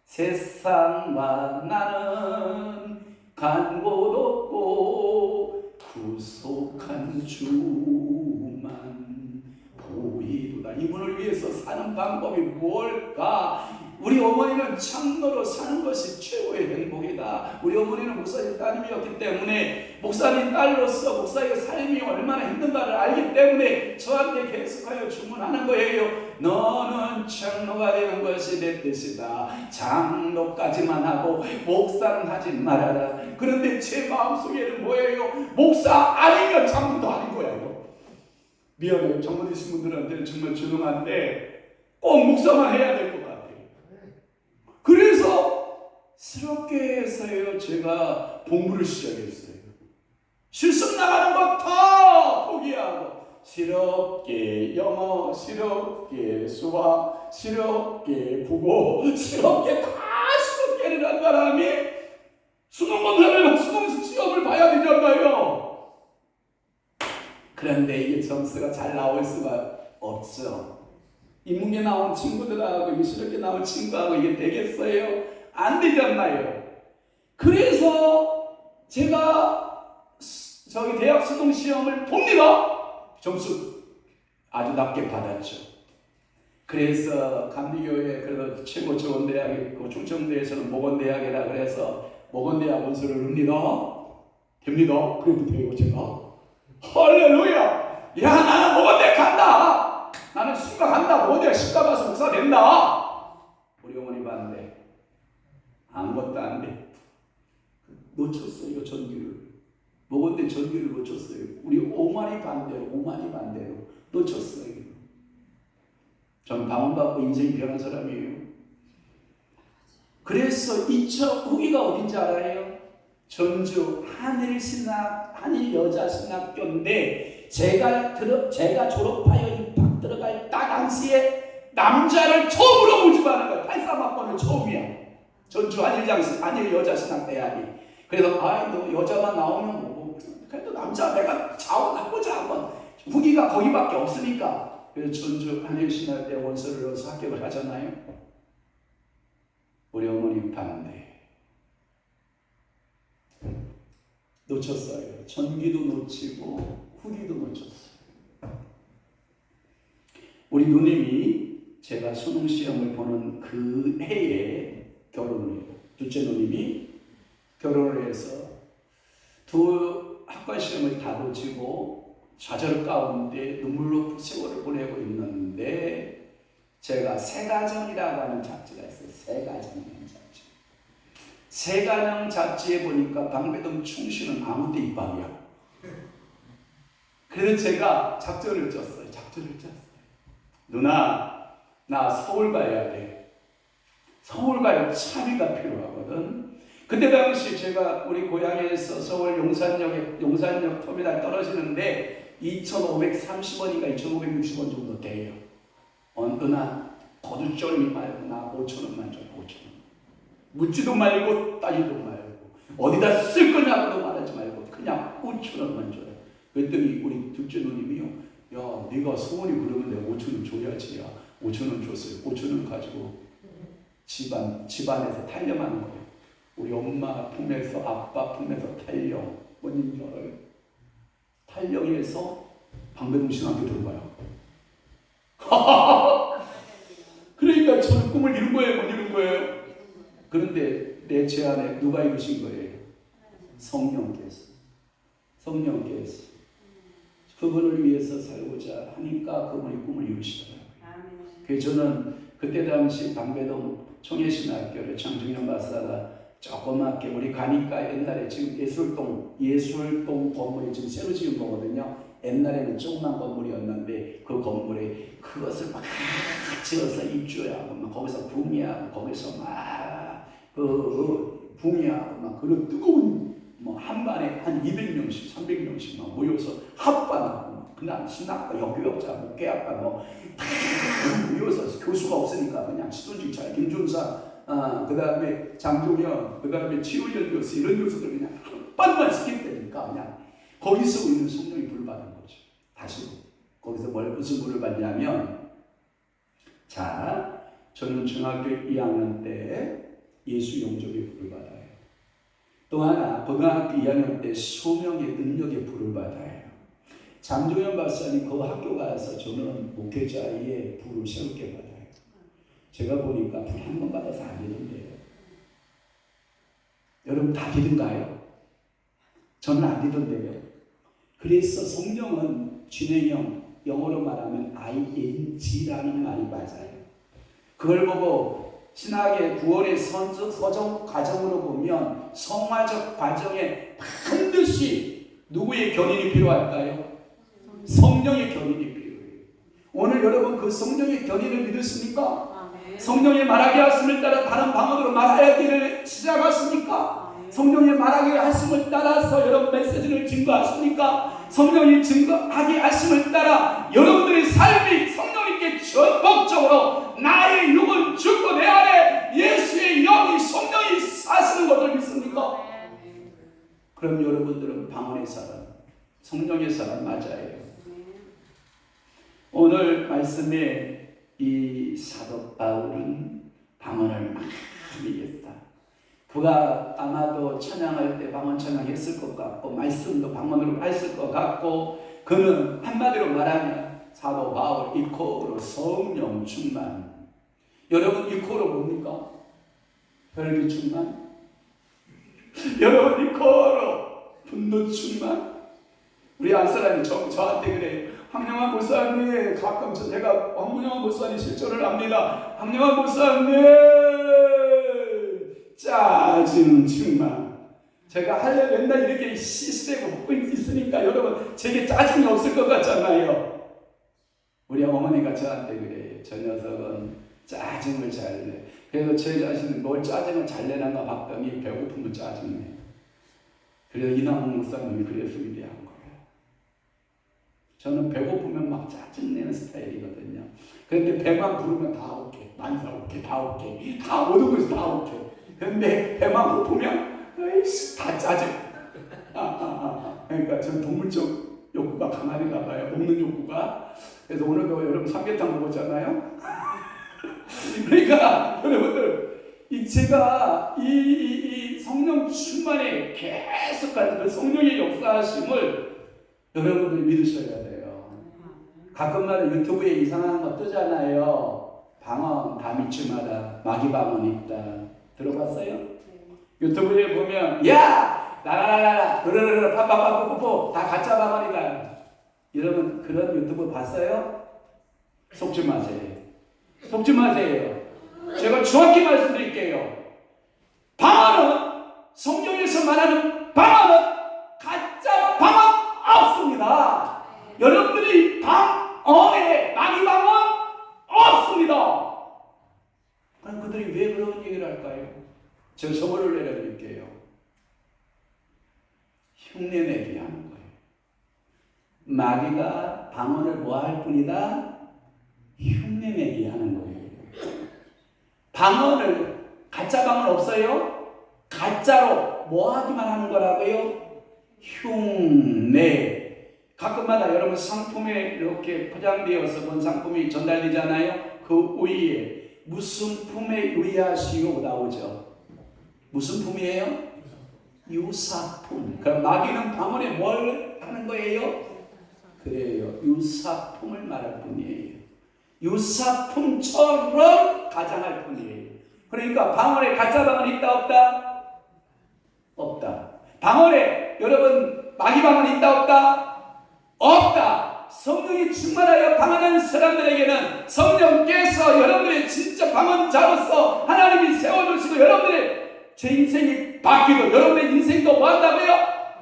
세상과 나는 간 곳 없고 구속한 주만 보이도다. 이분을 위해서 사는 방법이 뭘까? 우리 어머니는 창노로 사는 것이 최고의 행복이다. 우리 어머니는 목사님 따님이었기 때문에 목사님 딸로서 목사의 삶이 얼마나 힘든가를 알기 때문에 저한테 계속하여 주문하는 거예요. 너는 장로가 되는 것이 내 뜻이다. 장로까지만 하고 목사는 하지 말아라. 그런데 제 마음속에는 뭐예요? 목사 아니면 장로도 아닌 거예요. 미안해요. 장로되신 분들한테는 정말 죄송한데 꼭 목사만 해야 될 것 같아요. 그래서 스럽게 해서요 제가 공부를 시작했어요. 실습 나가는 거 다 포기하고 스럽게 영어, 스럽게 수학, 스럽게 국어, 스럽게 다 스럽게를 한 사람이 수능 검사를 수능 시험을 봐야 되잖아요. 그런데 이게 점수가 잘 나올 수가 없죠. 인문계 나온 친구들하고 이게 실력계 나온 친구하고 이게 되겠어요? 안 되잖아요. 그래서 제가 저기 대학 수능 시험을 봅니다. 점수 아주 낮게 받았죠. 그래서 감리교회 그래도 최고 좋은 대학이 있고 충청대에서는 목원대학이라 그래서 목원대학 원서를 릅니다. 됩니다. 그래도 돼요 제가. 할렐루야. 야, 나는 모대 간다. 나는 순가 간다. 모대 십가 가서 목사 된다. 우리 어머니 반대. 아무것도 안 돼. 놓쳤어요, 전기를. 모건대 전기를 놓쳤어요. 우리 오만이 반대로 놓쳤어요. 전 방언받고 인생이 변한 사람이에요. 그래서 후기가 어딘지 알아요? 전주 한일여자신학교인데 제가 졸업하여 입학 들어갈 딱 당시에 남자를 처음으로 모집하는 거예요. 83학번은 처음이야. 전주 한일여자신학대학이. 그래서 너 여자만 나오면 뭐 그래도 남자 내가 자원해보자 한번. 후기가 거기밖에 없으니까. 그래서 전주 한일신학대 원서를 넣어서 합격을 하잖아요. 우리 어머니 반대. 놓쳤어요. 전기도 놓치고 후기도 놓쳤어요. 우리 누님이 제가 수능시험을 보는 그 해에 결혼을 해요. 둘째 누님이 결혼을 해서 두 학과 시험을 다 놓치고 좌절 가운데 눈물로 세월을 보내고 있는데 제가 세가정이라고 하는 잡지가 있어요. 세가정이라는 잡지. 세가정 잡지에 보니까 방배동 충신은 아무 데 입학이야. 그래서 제가 작전을 짰어요. 누나, 나 서울 가야 돼. 서울 가야 차비가 필요하거든. 그때 당시 제가 우리 고향에서 서울 용산역 터미널 떨어지는데 2,530원인가 2,560원 정도 돼요. 누나 거두 쫄지 말고 나 5,000원만 줘. 5,000원. 묻지도 말고 따지도 말고 어디다 쓸 거냐고도 말하지 말고 그냥 5,000원만 줘요. 그랬더니 우리 둘째 누님이요. 야, 네가 소원이 그러면 내가 5,000원 줘야지. 야, 5,000원 줬어요. 5,000원 가지고 집안에서 탈영하는 거예요. 우리 엄마 품에서 아빠 품에서 탈영. 뭔지 알아요? 탈영해서 방배동 신학교 들어가요. 그러니까 저는 꿈을 이룬 거예요, 못 이룬 거예요? 그런데 내 제안에 누가 이루신 거예요? 성령께서. 그분을 위해서 살고자 하니까 그분이 꿈을 이루시더라고요. 그래서 저는 그때 당시 방배동 청해신학교를 장중현 박사가 조그맣게 우리 가니까 옛날에 지금 예술동 건물이 지금 새로 지은 거거든요. 옛날에는 조그만 건물이었는데 그 건물에 그것을 막 지어서 입주하고 막 거기서 붕이하고 거기서 막 붕이하고 막 그런 뜨거운 한반에 한 200명씩 300명씩 막 모여서 합반하고 그냥 신학과 여교역자 목회학과 다 모여서 교수가 없으니까 그냥 시도직자 김준사 그 다음에 장종현 그 다음에 최우열 교수 이런 교수들 그냥 한반만 스킵되니까 그냥 거기서 우리는 성령이 불받은 거죠. 다시 거기서 무슨 불을 받냐면 자 저는 중학교 2학년 때 예수 영접의 불을 받아요. 또 하나 고등학교 2학년 때 소명의 능력의 불을 받아요. 장종현 박사님 그 학교 가서 저는 목회자의 불을 새롭게 받아요. 제가 보니까 불 한 번 받아서 안 되는데요. 여러분 다 되던가요? 저는 안 되던데요. 그래서 성령은 진행형 영어로 말하면 ing라는 말이 맞아요. 그걸 보고 신학의 구원의 서정 과정으로 보면 성화적 과정에 반드시 누구의 견인이 필요할까요? 성령의 견인이 필요해요. 오늘 여러분 그 성령의 견인을 믿으십니까? 성령의 말하게 하심을 따라 다른 방언으로 말하기를 시작하십니까? 성령의 말하게 하심을 따라서 여러분 메시지를 증거하십니까? 성령이 증거하게 하심을 따라 여러분들의 삶이 성령님께 전폭적으로 나의 육은 죽고 내 안에 예수의 영이 성령이 사시는 것을 믿습니까? 그럼 여러분들은 방언의 사람, 성령의 사람 맞아요. 오늘 말씀에 이 사도 바울은 방언을 많이 했다. 그가 아마도 찬양할 때 방언 찬양했을 것 같고 말씀도 방언으로 했을 것 같고 그는 한마디로 말하면 사도 바울 이코로 성령 충만. 여러분 이코로 뭡니까? 혈기 충만? 여러분 이코로 분노 충만? 우리 한 사람이 저한테 그래요. 황영환 목사님, 가끔 제가 황영환 목사님 실천을 합니다. 황영환 목사님, 짜증 정말. 제가 할래 맨날 이렇게 시시되고 먹고 있으니까 여러분 제게 짜증이 없을 것 같잖아요. 우리 어머니가 저한테 그래요. 저 녀석은 짜증을 잘 내. 그래서 제 자신은 뭘 짜증을 잘 내는가 봤더니 배고프면 짜증내. 그래서 이남훈 목사님이 그래서 위대한 거예요. 저는 배고프면 막 짜증내는 스타일이거든요. 그런데 배만 부르면 다 오케이. 만사 오케이. 다 오케이. 다 모든 것이 다 오케이. 그런데 배만 고프면 에이씨 다 짜증. 그러니까 저는 동물적 욕구가 강하니까 봐요. 먹는 욕구가. 그래서 오늘도 여러분 삼계탕 먹었잖아요. 그러니까 여러분들 제가 이 성령 충만에 계속한 그 성령의 역사하심을 여러분들이 믿으셔야 돼요. 가끔마다 유튜브에 이상한 거 뜨잖아요. 방언 다 믿지 마라. 마귀 방언 있다. 들어봤어요? 유튜브에 보면 야! 라라라라 으르르르 파파파푸푸 다 가짜 방언이다. 여러분 그런 유튜브 봤어요? 속지 마세요. 속지 마세요. 제가 정확히 말씀드릴게요. 방언은 성경에서 말하는 방언은 가짜 방언 없습니다. 여러분들이 방언에 마귀 방언 없습니다. 그럼 그들이 왜 그런 얘기를 할까요? 제가 선물을 내려드릴게요. 흉내내기 하는 거예요. 마귀가 방언을 뭐 할 뿐이다? 흉내내기 하는 거예요. 방언을, 가짜 방언 없어요? 가짜로 뭐 하기만 하는 거라고요? 흉내. 가끔마다 여러분 상품에 이렇게 포장되어서 본 상품이 전달되잖아요. 그 위에 무슨 품에 유의하시오 나오죠. 무슨 품이에요? 유사품. 그럼 마귀는 방언에 뭘 하는 거예요? 그래요. 유사품을 말할 뿐이에요. 유사품처럼 가장할 뿐이에요. 그러니까 방언에 가짜 방언 있다 없다? 없다. 방언에 여러분 마귀 방언 있다 없다? 없다. 성령이 충만하여 방언하는 사람들에게는 성령께서 여러분의 진짜 방언자로서 하나님이 세워주시고 여러분의 제 인생이 바뀌고 여러분의 인생도 뭐 한다고요?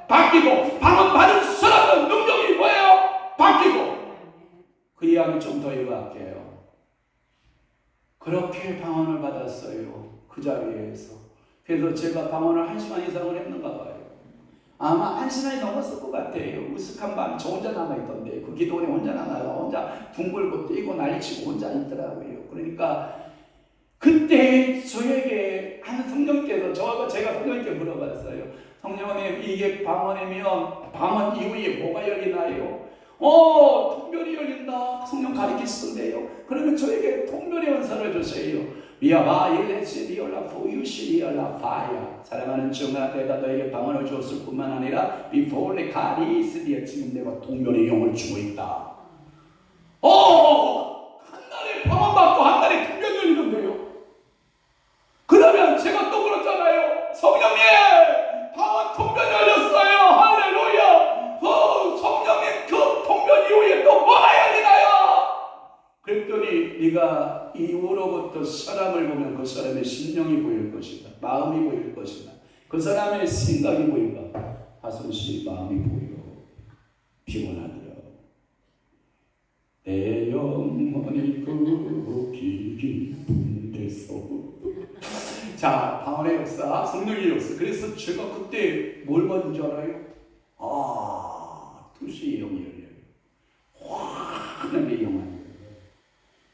바뀌고 방언 받은 사람은 능력이 뭐예요? 바뀌고. 그 이야기 좀 더 읽어갈게요. 그렇게 방언을 받았어요. 그 자리에서. 그래서 제가 방언을 1시간 이상을 했는가 봐요. 아마 1시간이 넘었을 것 같아요. 으슥한 밤 저 혼자 남아있던데 그 기도원에 혼자 남아요. 혼자 둥글고 뛰고 난리치고 혼자 있더라고요. 그러니까 그때 저에게 한 성령께서 제가 성령님께 물어봤어요. 성령님 이게 방언이면 방언 이후에 뭐가 열리나요? 통별이 열린다. 성령 가르치시던데요. 그러면 저에게 통별의 은사를 주세요. 미아바 일레시 리얼라 포유시 리얼라 파야. 사랑하는 정아 내가 너에게 방언을 주었을 뿐만 아니라 비포레 카리스디에 지금 내가 통별의 영을 주고 있다. 한 달에 방언 받고 한 달에 통별 열리는데요. 그러면 제가 또 그렇잖아요. 성령님 방언 통별 열렸어요. 할렐루야. 성령님 그 통별 이후에 또 뭐가 열리나요? 그랬더니 네가 이후로부터 사람을 보면 그 사람의 심령이 보일 것이다. 마음이 보일 것이다. 그 사람의 생각이 보일까? 하순씨 마음이 보여. 피곤하더라. 내 영혼이 그 깊은 데서. 자, 방언의 역사, 성령의 역사. 그래서 제가 그때 뭘 받은 줄 알아요? 투시의 영이 열려요. 환하게 영화요.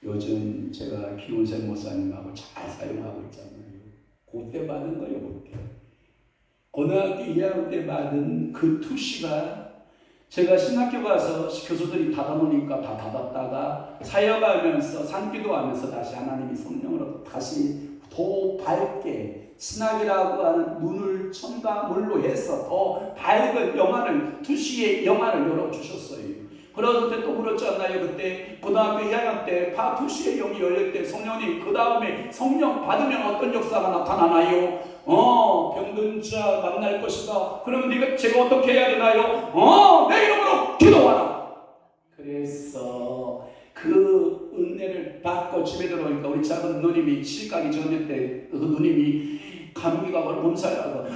요즘 제가 김은생 목사님하고 잘 사용하고 있잖아요. 그때 받은 거예요. 그때 고등학교 2학년 때 받은 그 투시가 제가 신학교 가서 교수들이 닫아놓으니까 다 닫았다가 사역하면서 산기도하면서 다시 하나님이 성령으로 다시 더 밝게 신학이라고 하는 눈을 첨가 물로 해서 더 밝은 영안을 투시의 영안을 열어주셨어요. 그러던 때 또 그렇잖아요. 그때 고등학교 2학년 때 투시의 영이 열릴 때 성령님 그 다음에 성령 받으면 어떤 역사가 나타나나요? 병든 자 만날 것이다. 그러면 제가 어떻게 해야 되나요? 내 이름으로 기도하라. 그래서 그 은혜를 받고 집에 들어오니까 우리 작은 누님이 시집가기 전에 때 그 누님이 감기가 걸려 몸살나고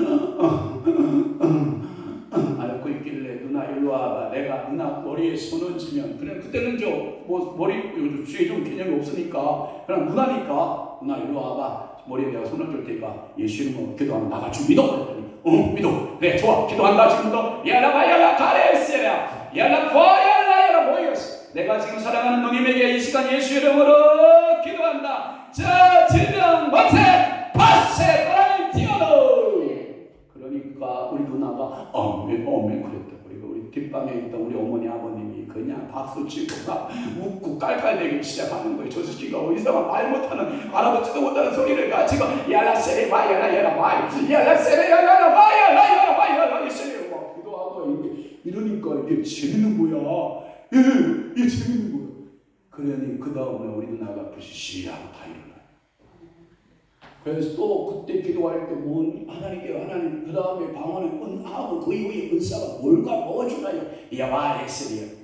앓고 있길래 누나 일로 와봐. 내가 누나 머리에 손 얹으면 그냥 그때는 뭐 머리 주에 좀 개념이 없으니까 그냥 누나니까 누나 일로 와봐. 머리에 내가 손 얹을 테니까 예수 이름으로 기도하면 나가지고 믿어. 그랬더니 믿어. 그래 좋아 기도한다 지금부터. 야라바야라 가레세라 야라바야라 모이었어. 내가 지금 사랑하는 누님에게 이 시간 예수 이름으로 기도한다. 자 질병 만세 파세 바람이 튀어도. 그러니까 우리 누나가 어메 그랬다. 그리고 우리 뒷방에 있던 우리 어머니 아버님이 그냥 박수치고 막 웃고 깔깔대기 시작하는 거예요. 저 새끼가 어디서 말 못하는 알아듣지도 못하는 소리를 가지고 야라세레 바야라 야라바이 야라세레 야라바이 야라바이 야라세레 막 기도하고 이러니까 이게 재밌는 거야. 이게 재밌는 거야. 그러니 그 다음에 우리 누나가 부시시하고 다 일어나. 그래서 또 그때 기도할 때 하나님께 하나님 그 다음에 방언에 은하고 그 이후에 은사가 뭘까 뭐주나요? 야바레스리요.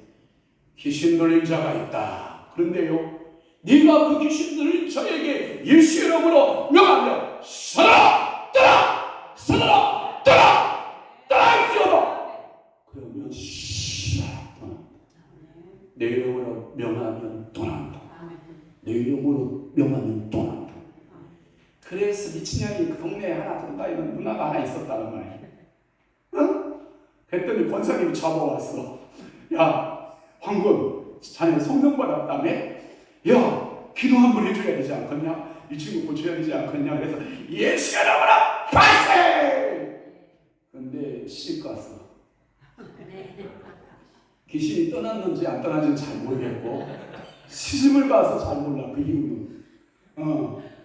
귀신 들린 자가 있다. 그런데요, 네가 그 귀신 들린 자에게 예수 이름으로 명하며 서라 떠나 서라 떠나 떠나지어다. 그러면 싹 떠난다. 내 이름으로 명하면 떠난다. 내 이름으로 명하면 떠난다. 그래서 미친년이 그 동네에 하나 들어가 있는 누나가 하나 있었다는 말이야. 응? 그랬더니 권사님이 잡아왔어. 야, 황금, 자네 성령 받았다며? 야, 기도 한번 해줘야 되지 않겠냐? 이 친구 고쳐야 되지 않겠냐? 그래서 예수 이름으로 발세! 근데 시집 갔어. 귀신이 떠났는지 안 떠났는지 잘 모르겠고 시집을 가서 잘 몰라 그 이유는.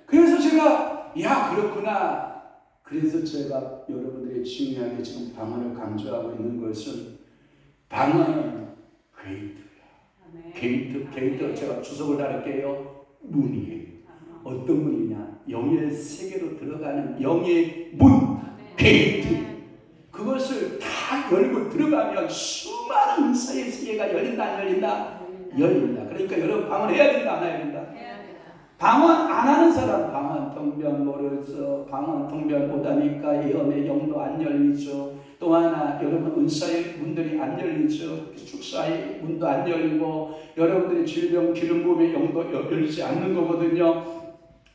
그래서 제가 야 그렇구나. 그래서 제가 여러분들이 중요하게 지금 방언을 강조하고 있는 것은 방언은 게이트 제가 주석을 달을게요. 문이에요. 어떤 문이냐? 영의 세계로 들어가는 영의 문 게이트. 그것을 다 열고 들어가면 수많은 은사의 세계가 열린다 안 열린다? 열린다. 그러니까 여러분 방언해야 된다 안 해야 된다? 방언 안 하는 사람 방언 통변 모르죠. 방언 통변 못하니까 예언의 영도 안 열리죠. 또 하나 여러분 은사의 문들이 안 열리죠. 축사의 문도 안 열리고 여러분들의 질병 기름 부음의 영도 열리지 않는 거거든요.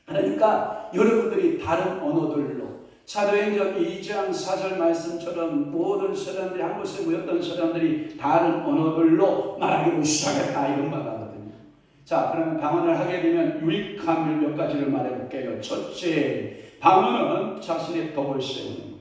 그러니까 여러분들이 다른 언어들로 사도행전 2장 4절 말씀처럼 모든 사람들이 한 곳에 모였던 사람들이 다른 언어들로 말하기로 시작했다 이런 말 하거든요. 자, 그러면 방언을 하게 되면 유익함을 몇 가지를 말해볼게요. 첫째, 방언은 자신의 덕을 세우는 거예요.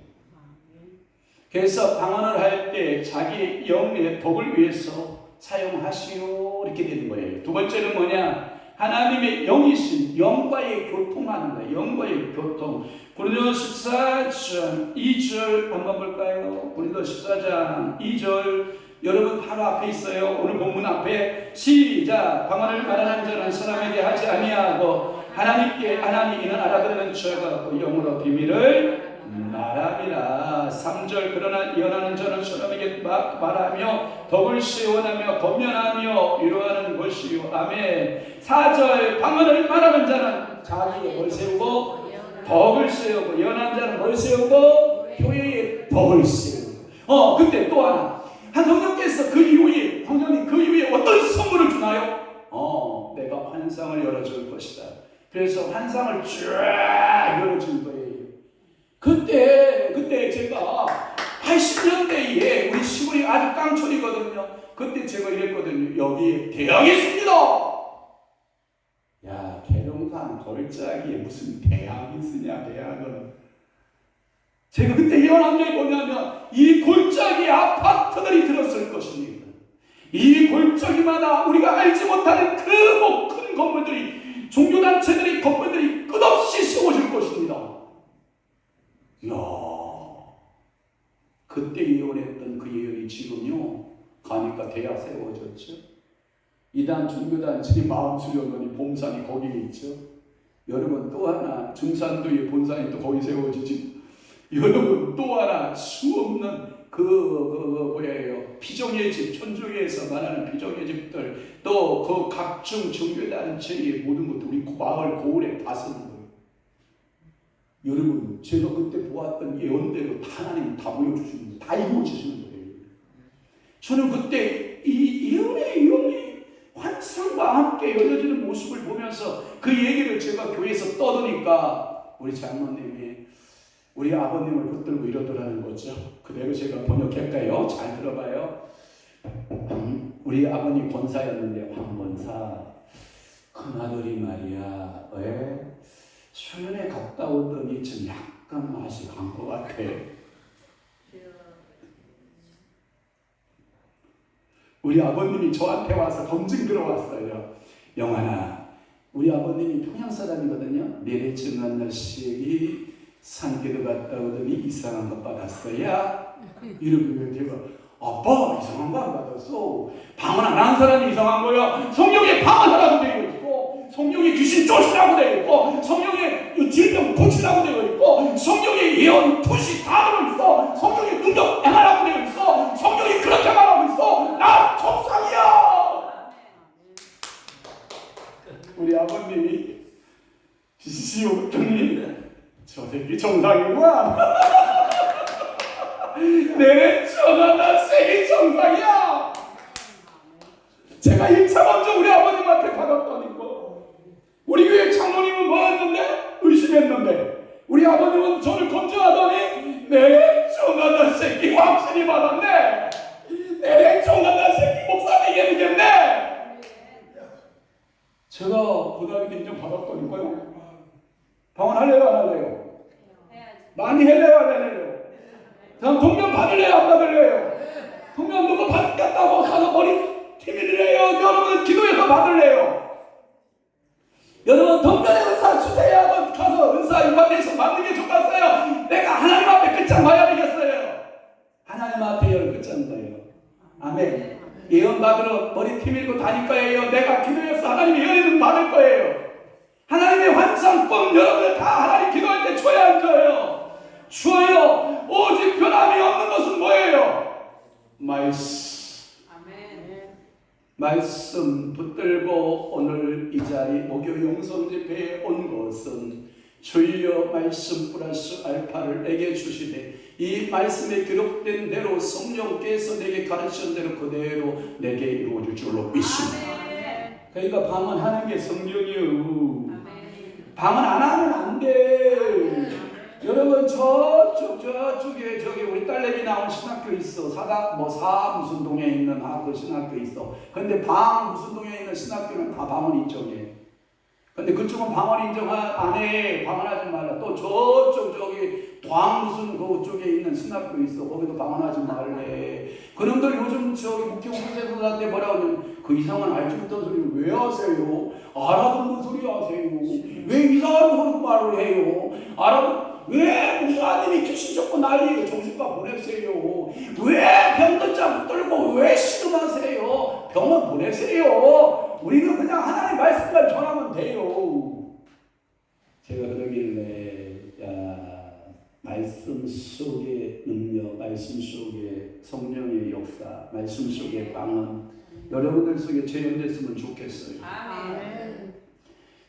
그래서 방언을 할 때 자기 영의 덕을 위해서 사용하시오 이렇게 되는 거예요. 두 번째는 뭐냐? 하나님의 영이신 영과의 교통하는 거예요. 영과의 교통. 고린도서 14장 2절 한번 볼까요? 고린도서 14장 2절 여러분 바로 앞에 있어요. 오늘 본문 앞에 시작. 방언을 말하는 자는 사람에게 하지 아니하고 하나님께 하나님 이는 알아듣는 자가 그 영으로 비밀을 말함이라. 3절 그러나 예언하는 자는 사람에게 말하며 덕을 세워나며 권면하며 위로하는 것이요. 아멘. 4절 방언을 말하는 자는 자기의 뭘 세우고 덕을 세우고 예언하는 자는 뭘 세우고 교회의 덕을 세우고. 그때 또 하나 한 성령께서 그 이후에 성령이 그 이후에 어떤 선물을 주나요? 내가 환상을 열어줄 것이다. 그래서 환상을 쫙 열어줄 거예요. 그때 제가 80년대에 우리 시골이 아주 깡촌이거든요. 그때 제가 이랬거든요. 여기에 대학이 있습니다. 야, 계룡산 골짜기에 무슨 대학이 있으냐, 대학은. 제가 그때 예언한 게 뭐냐면 이 골짜기 아파트들이 들었을 것입니다. 이 골짜기마다 우리가 알지 못하는 그 큰 건물들이 종교단체들이 건물들이 끝없이 세워질 것입니다. 이야, 그때 예언했던 그 예언이 지금요 가니까 대학 세워졌죠. 이단 종교단체의 마음 수련원이 봉산이 거기에 있죠. 여러분 또 하나 중산도의 본산이 또 거기 세워지지. 여러분 또 하나 수없는 뭐예요 피정의 집, 천주교에서 말하는 피정의 집들, 또 그 각종 종교단체의 모든 것들 우리 마을 고을에 다 쓰는 거예요. 여러분, 제가 그때 보았던 예언대로 다 하나님 다 보여주시는 거예요. 다 이루어지시는 거예요. 저는 그때 이 예언의 영이 환상과 함께 열려지는 모습을 보면서 그 얘기를 제가 교회에서 떠드니까 우리 장로님이 우리 아버님을 붙들고 이러더라는 거죠. 그대로 제가 번역할까요? 잘 들어봐요. 우리 아버님 권사였는데 황 권사 큰아들이 말이야 왜? 수련회 갔다 오더니 좀 약간 맛이 간 것 같아. 우리 아버님이 저한테 와서 검증 들어왔어요. 영환아, 우리 아버님이 평양 사람이거든요. 내래쯤 날씨에 산기도 갔다 오더니 이상한 것 받았어야? 이러면 제가 아빠 이상한 거 안 받았어. 방언 안 하는 사람이 이상한 거야. 성령에 방언하라고 되어 있고, 성령에 귀신 쫓으라고 되어 있고, 성령에 질병 고치라고 되어 있고, 성령에 예언 투시 다 들어있어. 성령에 능력 행하라고 되어 있어. 성령이 그렇게 말하고 있어. 나 정상이야. 우리 아버님이 지시오더니 저 새끼 정상이구나. 내래 전화나 세계 정상이야. 제가 1차 먼저 우리 아버님한테 받았다니까. 우리 교회 장로님은 뭐였는데? 의심했는데 우리 아버님은 저를 건져하더니 내래 전화나 새끼 확실히 받았네. 내래 전화나 새끼 목사 되겠네. 제가 고등학교 인정 받았다니까요. 방언할래요 안 할래요? 많이 할래요 안 할래요? 그냥 동면 받을래요 안 받을래요? 동면 누구 받겠다고 가서 머리 티밀래요? 여러분 기도해서 받을래요? 여러분 동면에 은사 주세요 하고 가서 은사 임받아서 받는 게 좋겠어요? 내가 하나님 앞에 끝장 봐야 되겠어요? 하나님 앞에 열 끝장 봐요. 아멘. 예언 받으러 머리 티밀고 다닐 거예요. 내가 기도해서 하나님의 연인은 받을 거예요. 하나님의 환상 꿈 여러분들 다 하나님 기도할 때 줘야 안 줘요? 줘요. 오직 변함이 없는 것은 뭐예요? 말씀. 말씀 붙들고 오늘 이 자리 목요 영성 집회에 온 것은 주여 말씀 플러스 알파를 내게 주시되 이 말씀에 기록된 대로 성령께서 내게 가르친 대로 그대로 내게 이루어질 줄로 믿습니다. 그러니까 방언하는 게 성령이요. 방언 안 하면 안 돼. 여러분 저쪽에 저기 우리 딸내미 나온 신학교 있어. 사 무슨 동에 있는 그 신학교 있어. 근데 방 무슨 동에 있는 신학교는 다 방언 인정해. 근데 그쪽은 방언 인정 안 해. 방언하지 말라. 또 저기 광 무슨 그쪽에 있는 신학교 있어. 거기도 방언하지 말래. 그놈들 요즘 저기 목회 선생님들한테 뭐라고 하면 그 이상한 알지 못한 소리 왜 하세요? 알아듣는 소리 하세요. 왜 이상한 말을 해요? 왜 목사님이 귀신 쫓고 난리예요? 정신과 보내세요. 왜 병든자 붙들고 왜 신음하세요? 병원 보내세요. 우리는 그냥 하나님의 말씀만 전하면 돼요. 제가 그러길래 말씀 속의 능력, 말씀 속의 성령의 역사, 말씀 속의 방언 여러분들 속에 재현됐으면 좋겠어요. 아멘.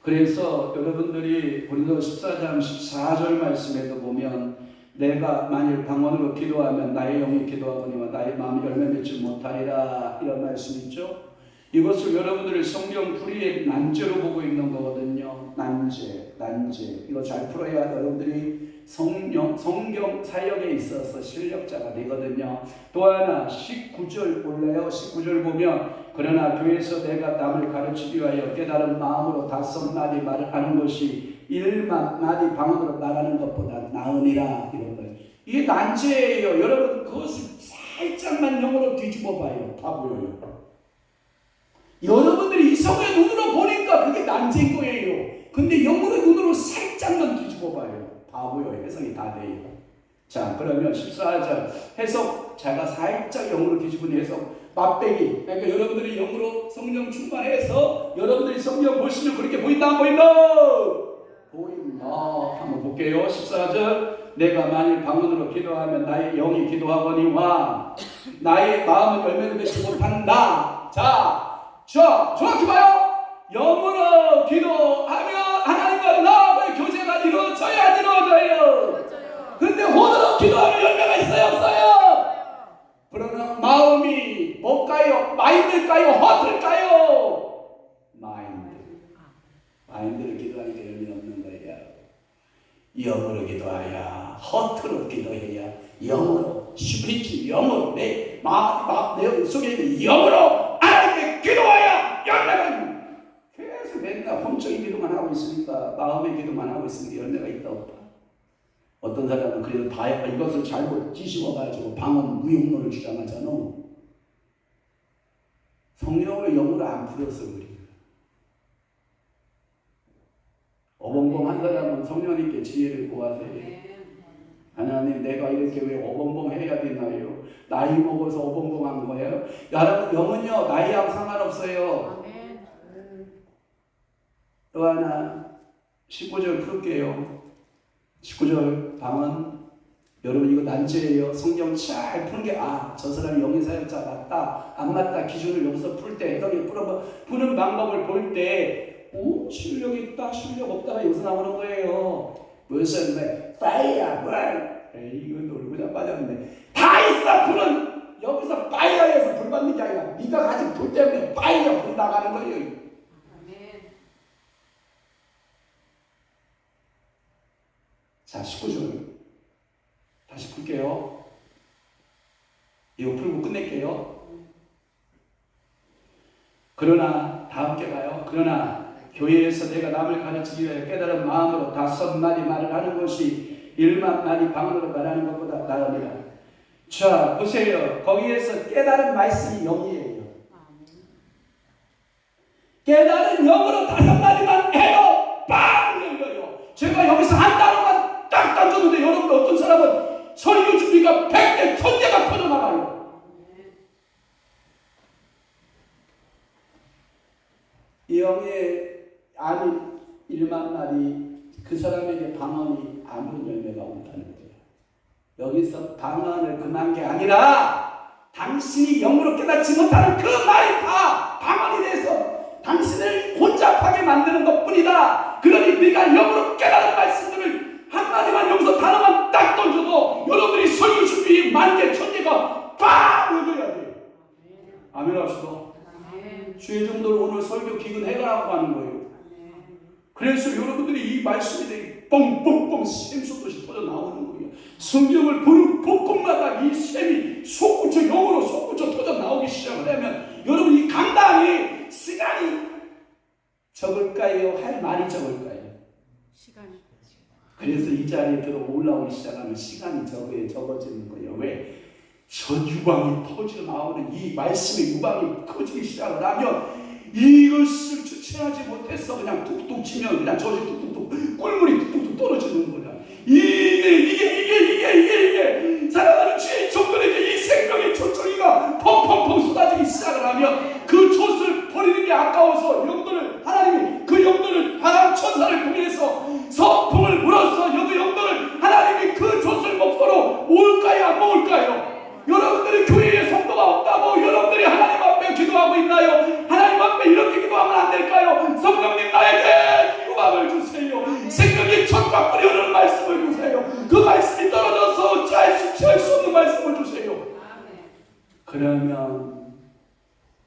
그래서 여러분들이 고린도서 14장 14절 말씀에도 보면 내가 만일 방언으로 기도하면 나의 영이 기도하거니와 나의 마음이 열매 맺지 못하리라 이런 말씀 있죠. 이것을 여러분들이 성경 풀이의 난제로 보고 있는 거거든요. 난제 이거 잘 풀어야 여러분들이 성경 사역에 있어서 실력자가 되거든요. 또 하나 19절 볼래요? 19절 보면 그러나 교회에서 내가 남을 가르치기 위하여 깨달은 마음으로 5마디 말을 하는 것이 1마디 방언으로 말하는 것보다 나으니라 이런 거예요. 이게 난제예요. 여러분 그것을 살짝만 영어로 뒤집어 봐요. 다 보여요. 여러분들이 이성의 눈으로 보니까 그게 난제인 거예요. 근데 영어의 눈으로 살짝만 뒤집어 봐요. 다 보여요. 해석이 다 돼요. 자, 그러면 14절 해석 제가 살짝 영어로 뒤집은 해석 맛배기. 그러니까 여러분들이 영어로 성령 충만해서 여러분들이 성경 보시면 그렇게 보인다 안 보인다? 보인다. 한번 볼게요. 14절 내가 만일 방언으로 기도하면 나의 영이 기도하거니와 나의 마음은 열매를 맺지 못한다. 자, 정확히 봐요. 영으로 기도하면 하나님과 나와의 교제가 이루어져야 이루어져요. 근데 혼으로 기도하면 열매가 있어요, 없어요? 그러나 마음이 뭘까요? 마인드일까요? 허트일까요? 마인드를 기도하니까 열매 없는 거예요. 영으로 기도해야, 허트로 기도해야, 영으로, 스피릿, 영으로, 내 속에 있는 영으로 하나님께 기도해야 열매가 있는. 계속 맨날 혼적인 기도만 하고 있으니까, 마음의 기도만 하고 있으니까 열매가 있다 없다. 어떤 사람은 그래도 이것을 잘못 뒤집어가지고 방언 무용론을 주장하잖아. 성령을 영으로 안 풀어서 그래. 어벙벙한 사람은 성령님께 지혜를 구하세요. 하나님, 내가 이렇게 왜 어벙벙해야 되나요? 나이 먹어서 어벙벙한 거예요? 여러분, 영은요 나이하고 상관없어요. 또 하나 19절 풀게요. 19절 방언. 여러분 이거 난제예요. 성경 잘 푸는 게 저 사람이 영의 사역자 맞다 안 맞다 기준을 여기서 풀 때 해석에 푸는 방법을 볼 때 실력 있다 실력 없다가 여기서 나오는 거예요. 무슨 파이어 이거 놀고 자빠졌네. 다 있어. 불은 여기서 파이어에서 불 받는 게 아니라 네가 가진 불 때문에 파이어 불 나가는 거예요. 자, 19절 다시 풀게요. 이거 풀고 끝낼게요. 그러나 다 함께 가요. 그러나 교회에서 내가 남을 가르치기 위해 깨달은 마음으로 5마디 말을 하는 것이 1마디 방언으로 말하는 것보다 나으니라. 자, 보세요. 거기에서 깨달은 말씀이 영이에요. 깨달은 영으로 5마디만 해도 빵 열려요. 제가 여기서 한 단어만 딱 던졌는데 여러분 어떤 사람은 설교 준비가 100개, 1000개가 터져나가요. 영의 아니 1만 마디 그 사람에게 방언이 아무런 열매가 없다는 거예요. 여기서 방언을 금한 게 아니라 당신이 영으로 깨닫지 못하는 그 말이 다 방언이 돼서 당신을 혼잡하게 만드는 것뿐이다. 그러니 네가 영으로 깨달은 말씀들을 한마디만 여기서 단어만 딱 던져도 여러분들이 설교 준비 10,000개, 1000개가 빵 열려야 돼요. 아멘 합시다. 주의 정도를 오늘 설교 기근 해가라고 하는 거예요. 그래서 여러분들이 이 말씀이 되게 뻥뻥뻥 샘솟듯이 터져 나오는 거예요. 성경을 보는 곳곳마다 이 샘이 솟구쳐 영으로 솟구쳐 터져 나오기 시작을 하면 여러분 이 강단이 시간이 적을까요? 할 말이 적을까요? 시간이. 그래서 이 자리에 들어 올라오기 시작하면 시간이 적어지는 거예요. 왜? 저 유광이 터져 나오는 이 말씀의 유광이 커지기 시작을 하면 이것을 주체하지 못해서 그냥 툭툭 치면 그냥 저지 툭툭툭 꿀물이 툭툭툭 떨어지는 거야. 이게 사랑하는 주의 종들에게 이 생명의 초청이가 펑펑펑 쏟아지기 시작을 하면 그 촛을 버리는 게 아까워서 영들을 하나님이 그 영들을 하나님 천사를 통해서 성품을 물어서 그 영들을 하나님이 그 촛을 먹도록 모을까요? 안 모을까요? 여러분들이 교회에 성도가 없다고 여러분들이 하나님 앞에 기도하고 있나요? 하나님 앞에 이렇게 기도하면 안 될까요? 성령님 나에게 유감을 주세요. 생명의 촛과 뿌리오는 말씀을 주세요. 그 말씀이 떨어져서 취할 수 없는 말씀을 주세요. 그러면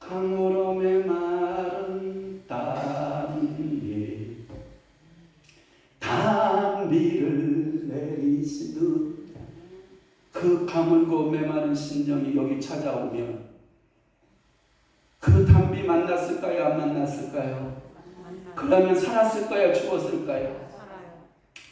강물음의 마른 땅에 단비를 내리시듯 그 가물고 메마른 심령이 여기 찾아오면 그 단비 만났을까요? 안 만났을까요? 그러면 살았을까요? 죽었을까요?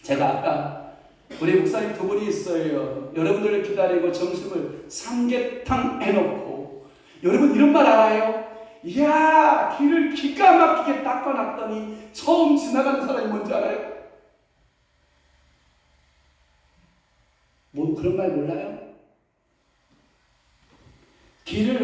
제가 아까 우리 목사님 2분이 있어요. 여러분들을 기다리고 점심을 삼계탕 해놓고 여러분 이런 말 알아요? 이야 길을 기가 막히게 닦아놨더니 처음 지나가는 사람이 뭔지 알아요? 뭐 그런 말 몰라요? 길을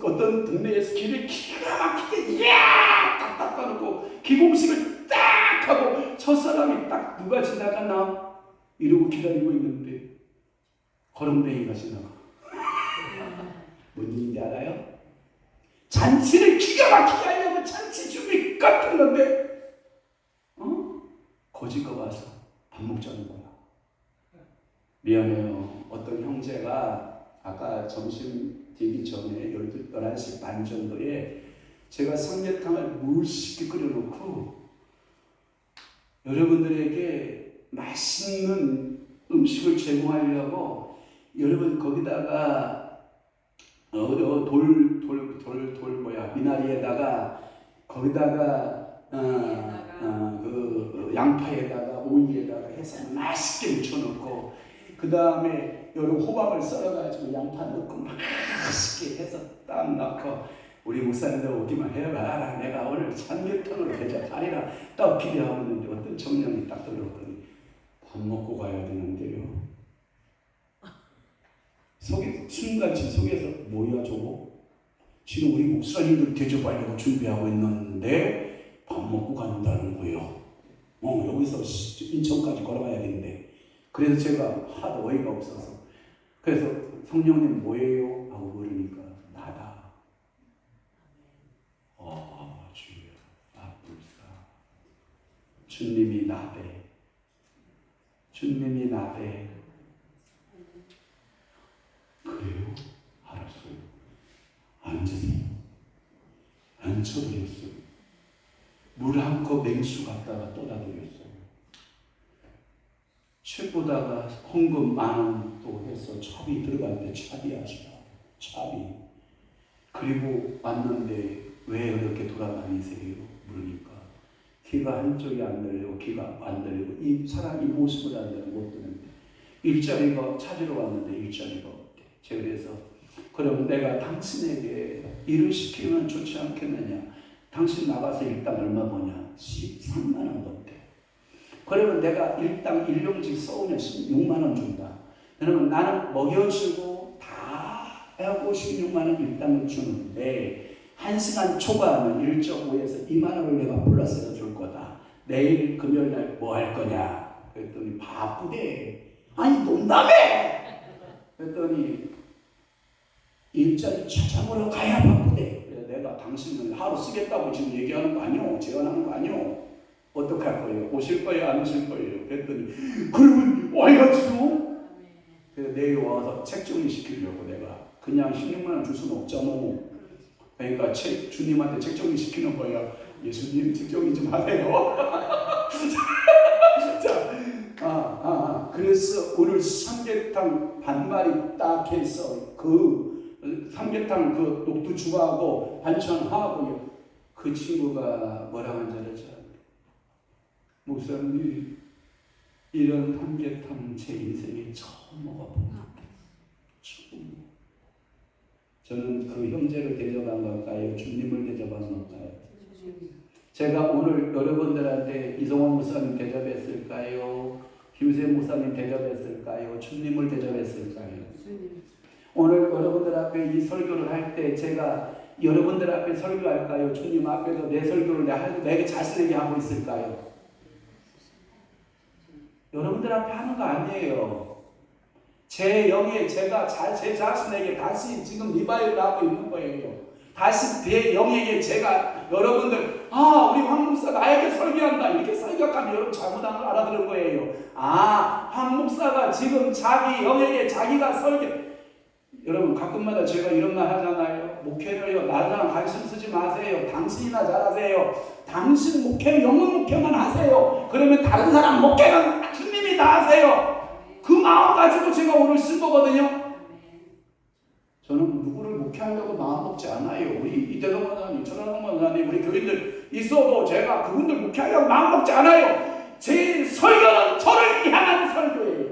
어떤 동네에서 길을 기가 막히게 이야 딱 닦아놓고 기공식을 딱 하고 첫 사람이 딱 누가 지나가나 이러고 기다리고 있는데 거렁뱅이가 지나가. 뭔 일인지 알아요? 잔치를 기가 막히게 하려고 잔치 준비 끝했는데 거지가 와서 밥 먹자는 거야. 미안해요. 어떤 형제가 아까 점심 되기 전에 11시 반 정도에 제가 삼계탕을 물쉽게 끓여놓고 여러분들에게 맛있는 음식을 제공하려고 여러분 거기다가 미나리에다가 거기다가 양파에다가 오이에다가 해서 맛있게 묻혀놓고 그 다음에 여러 호박을 썰어가지고 양파 넣고 맛있게 해서 딱 넣고 우리 목사님들 오기만 해봐. 내가 오늘 삼계탕으로 대접하리라 딱 기대하고 있는데 어떤 청년이 딱 들어오더니 밥 먹고 가야 되는데요. 순간치 속에서 뭐야 저거? 지금 우리 목사님들 대접하려고 준비하고 있는데 밥 먹고 간다는 거예요. 여기서 인천까지 걸어가야 되는데 그래서 제가 하도 어이가 없어서 그래서 성령님 뭐예요? 하고 물으니까 나다. 주여 아뿔싸. 주님이 나대. 주님이 나대. 그래요? 알았어요. 앉으세요. 앉혀드렸어요. 물 한 컵 냉수 갖다가 떠다드렸어요. 책보다가 헌금 10,000원 또 해서 차비 들어갈 때 차비 하시라. 차비. 그리고 왔는데 왜 그렇게 돌아다니세요? 물으니까 귀가 한쪽이 안 들리고 귀가 안 들리고 이 사람 이 모습을 안 들리고 못 드는데 일자리가 찾으러 왔는데 일자리가 없대. 제가 그래서 그럼 내가 당신에게 일을 시키면 좋지 않겠느냐? 당신 나가서 일당 얼마 버냐? 13만 원 번대. 그러면 내가 일당 일용직 써오면 16만 원 준다. 그러면 나는 먹여주고 다 하고 16만 원 일당을 주는데 1시간 초과하면 1.5에서 2만 원을 내가 플러스해서 줄 거다. 내일 금요일 날 뭐 할 거냐? 그랬더니 바쁘대. 아니 논다며! 그랬더니 일자리 찾아보러 가야 바쁘대. 그래서 내가 당신을 하루 쓰겠다고 지금 얘기하는 거 아니오? 제안하는 거 아니오? 어떡할 거예요? 오실 거예요? 안 오실 거예요? 그랬더니 그러면 와야지요? 그래서 내일 와서 책 정리 시키려고 내가 그냥 16만 원 줄 수는 없잖아. 그러니까 주님한테 책 정리 시키는 거야. 예수님 책 정리 좀 하세요. 자, 그래서 오늘 삼계탕 반마리 딱 해서 그 삼계탕 그 녹두 주가하고 반찬하고 그 친구가 뭐라고 하는지 알았죠? 목사님 이런 삼계탕 제 인생에 처음 먹어본다. 처음. 저는 그 형제를 대접한 걸까요? 주님을 대접한 걸까요? 제가 오늘 여러분들한테 이성원 목사님 대접했을까요? 김세 목사님 대접했을까요? 주님을 대접했을까요? 오늘 여러분들 앞에 이 설교를 할 때 제가 여러분들 앞에 설교할까요? 주님 앞에서 내 설교를 내게 자신에게 하고 있을까요? 여러분들 앞에 하는 거 아니에요. 제 영에 제가 제 자신에게 다시 지금 리바이를 하고 있는 거예요. 다시 내 영에게 제가 여러분들 우리 황 목사 나에게 설교한다 이렇게 설교하면 여러분 잘못한 걸 알아들은 거예요. 황 목사가 지금 자기 영에게 자기가 설교. 여러분 가끔마다 제가 이런 말 하잖아요. 목회를요 나랑 관심 쓰지 마세요. 당신이나 잘하세요. 당신 목회 영혼 목회만 하세요. 그러면 다른 사람 목회는 주님이 다 하세요. 그 마음 가지고 제가 오늘 쓴 거거든요. 저는 누구를 목회하려고 마음 먹지 않아요. 우리 이대성 원사님, 천하성 원사님, 우리 교인들 있어도 제가 그분들 목회하려고 마음 먹지 않아요. 제 설교는 저를 향한 설교예요.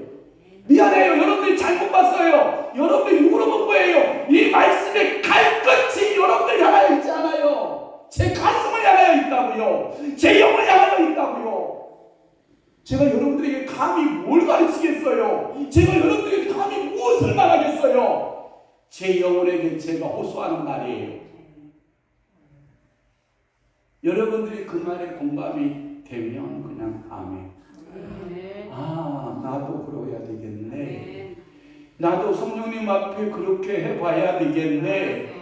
미안해요. 여러분들이 잘못 봤어요. 여러분들이 누구로 본 거예요? 이 말씀의 칼끝이 여러분들 향하여 있지 않아요. 제 가슴을 향하여 있다고요. 제 영을 향하여 있다고요. 제가 여러분들에게 감히 뭘 가르치겠어요? 제가 여러분들에게 감히 무엇을 말하겠어요? 제 영혼에게 제가 호소하는 말이에요. 여러분들이 그 말에 공감이 되면 그냥 아멘. 아, 나도 그러야 되겠네. 나도 성령님 앞에 그렇게 해봐야 되겠네.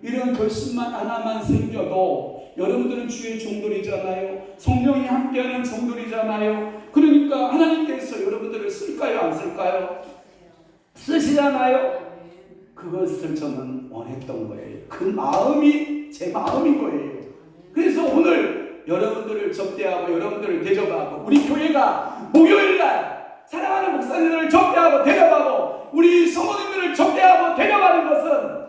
이런 결심만 하나만 생겨도 여러분들은 주의 종들이잖아요. 성령이 함께하는 종들이잖아요. 그러니까 하나님께서 여러분들을 쓸까요? 안 쓸까요? 쓰시잖아요. 그것을 저는 원했던 거예요. 그 마음이 제 마음인 거예요. 그래서 오늘 여러분들을 접대하고 여러분들을 대접하고 우리 교회가 목요일날 사랑하는 목사님들을 접대하고 대접하고 우리 성도님들을 접대하고 대접하는 것은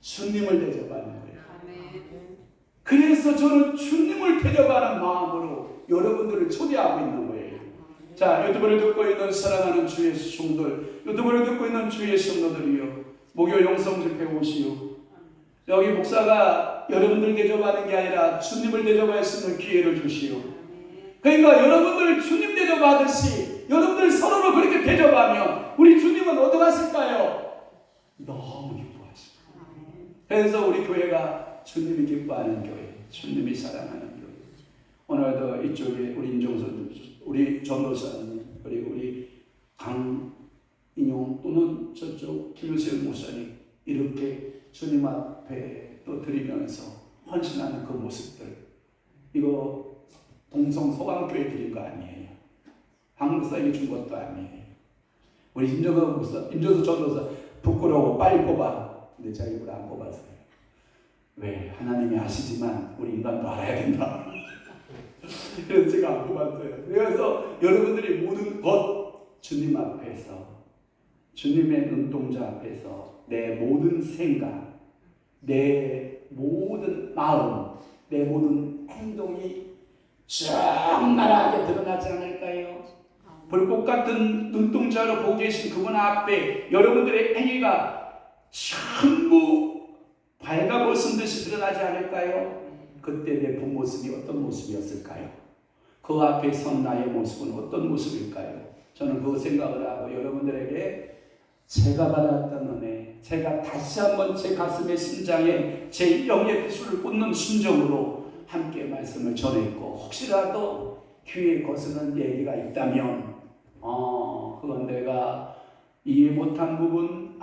주님을 대접하는 거예요. 그래서 저는 주님을 대접하는 마음으로 여러분들을 초대하고 있는 거예요. 자, 유튜브를 듣고 있는 사랑하는 주의 성도들, 유튜브를 듣고 있는 주의 성도들이요, 목요일 영성 집회 오시오. 여기 목사가 여러분들 대접하는 게 아니라 주님을 대접할 수 있는 기회를 주시오. 그러니까 여러분들 주님 대접하듯이 여러분들 서로를 그렇게 대접하면 우리 주님은 어떻게 하실까요? 너무 기뻐하시고. 그래서 우리 교회가 주님이 기뻐하는 교회, 주님이 사랑하는 교회. 오늘도 이쪽에 우리 인종선, 우리 전도사님, 그리고 우리 강인용 또는 저쪽 김효세 목사님 이렇게 주님 앞에 또 드리면서 헌신하는 그 모습들, 이거 동성 소강교회 드린 거 아니에요. 한국사에게 준 것도 아니에요. 우리 임조수 전도사 부끄러워 빨리 뽑아. 근데 제가 이걸 안 뽑았어요. 왜? 하나님이 아시지만 우리 인간도 알아야 된다. 그래서 제가 안 뽑았어요. 그래서 여러분들이 모든 것 주님 앞에서, 주님의 눈동자 앞에서 내 모든 생각, 내 모든 마음, 내 모든 행동이 적나라하게 드러나지 않을까요? 불꽃 같은 눈동자로 보고 계신 그분 앞에 여러분들의 행위가 전부 밝아벗은 듯이 드러나지 않을까요? 그때 내 본 모습이 어떤 모습이었을까요? 그 앞에 선 나의 모습은 어떤 모습일까요? 저는 그 생각을 하고 여러분들에게 제가 받았던 은혜, 제가 다시 한번 제 가슴의 심장에 제 영의 피수를 꽂는 심정으로 함께 말씀을 전했고, 혹시라도 귀에 거스는 얘기가 있다면 그건 내가 이해 못한 부분,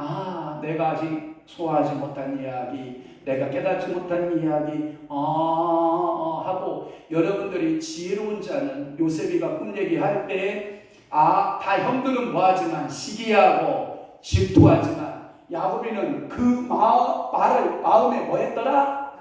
내가 아직 소화하지 못한 이야기, 내가 깨닫지 못한 이야기 하고, 여러분들이 지혜로운 자는 요셉이가 꿈 얘기할 때 다 형들은 뭐하지만 시기하고 질투하지만 야곱이는 그 말을 마음에 뭐했더라?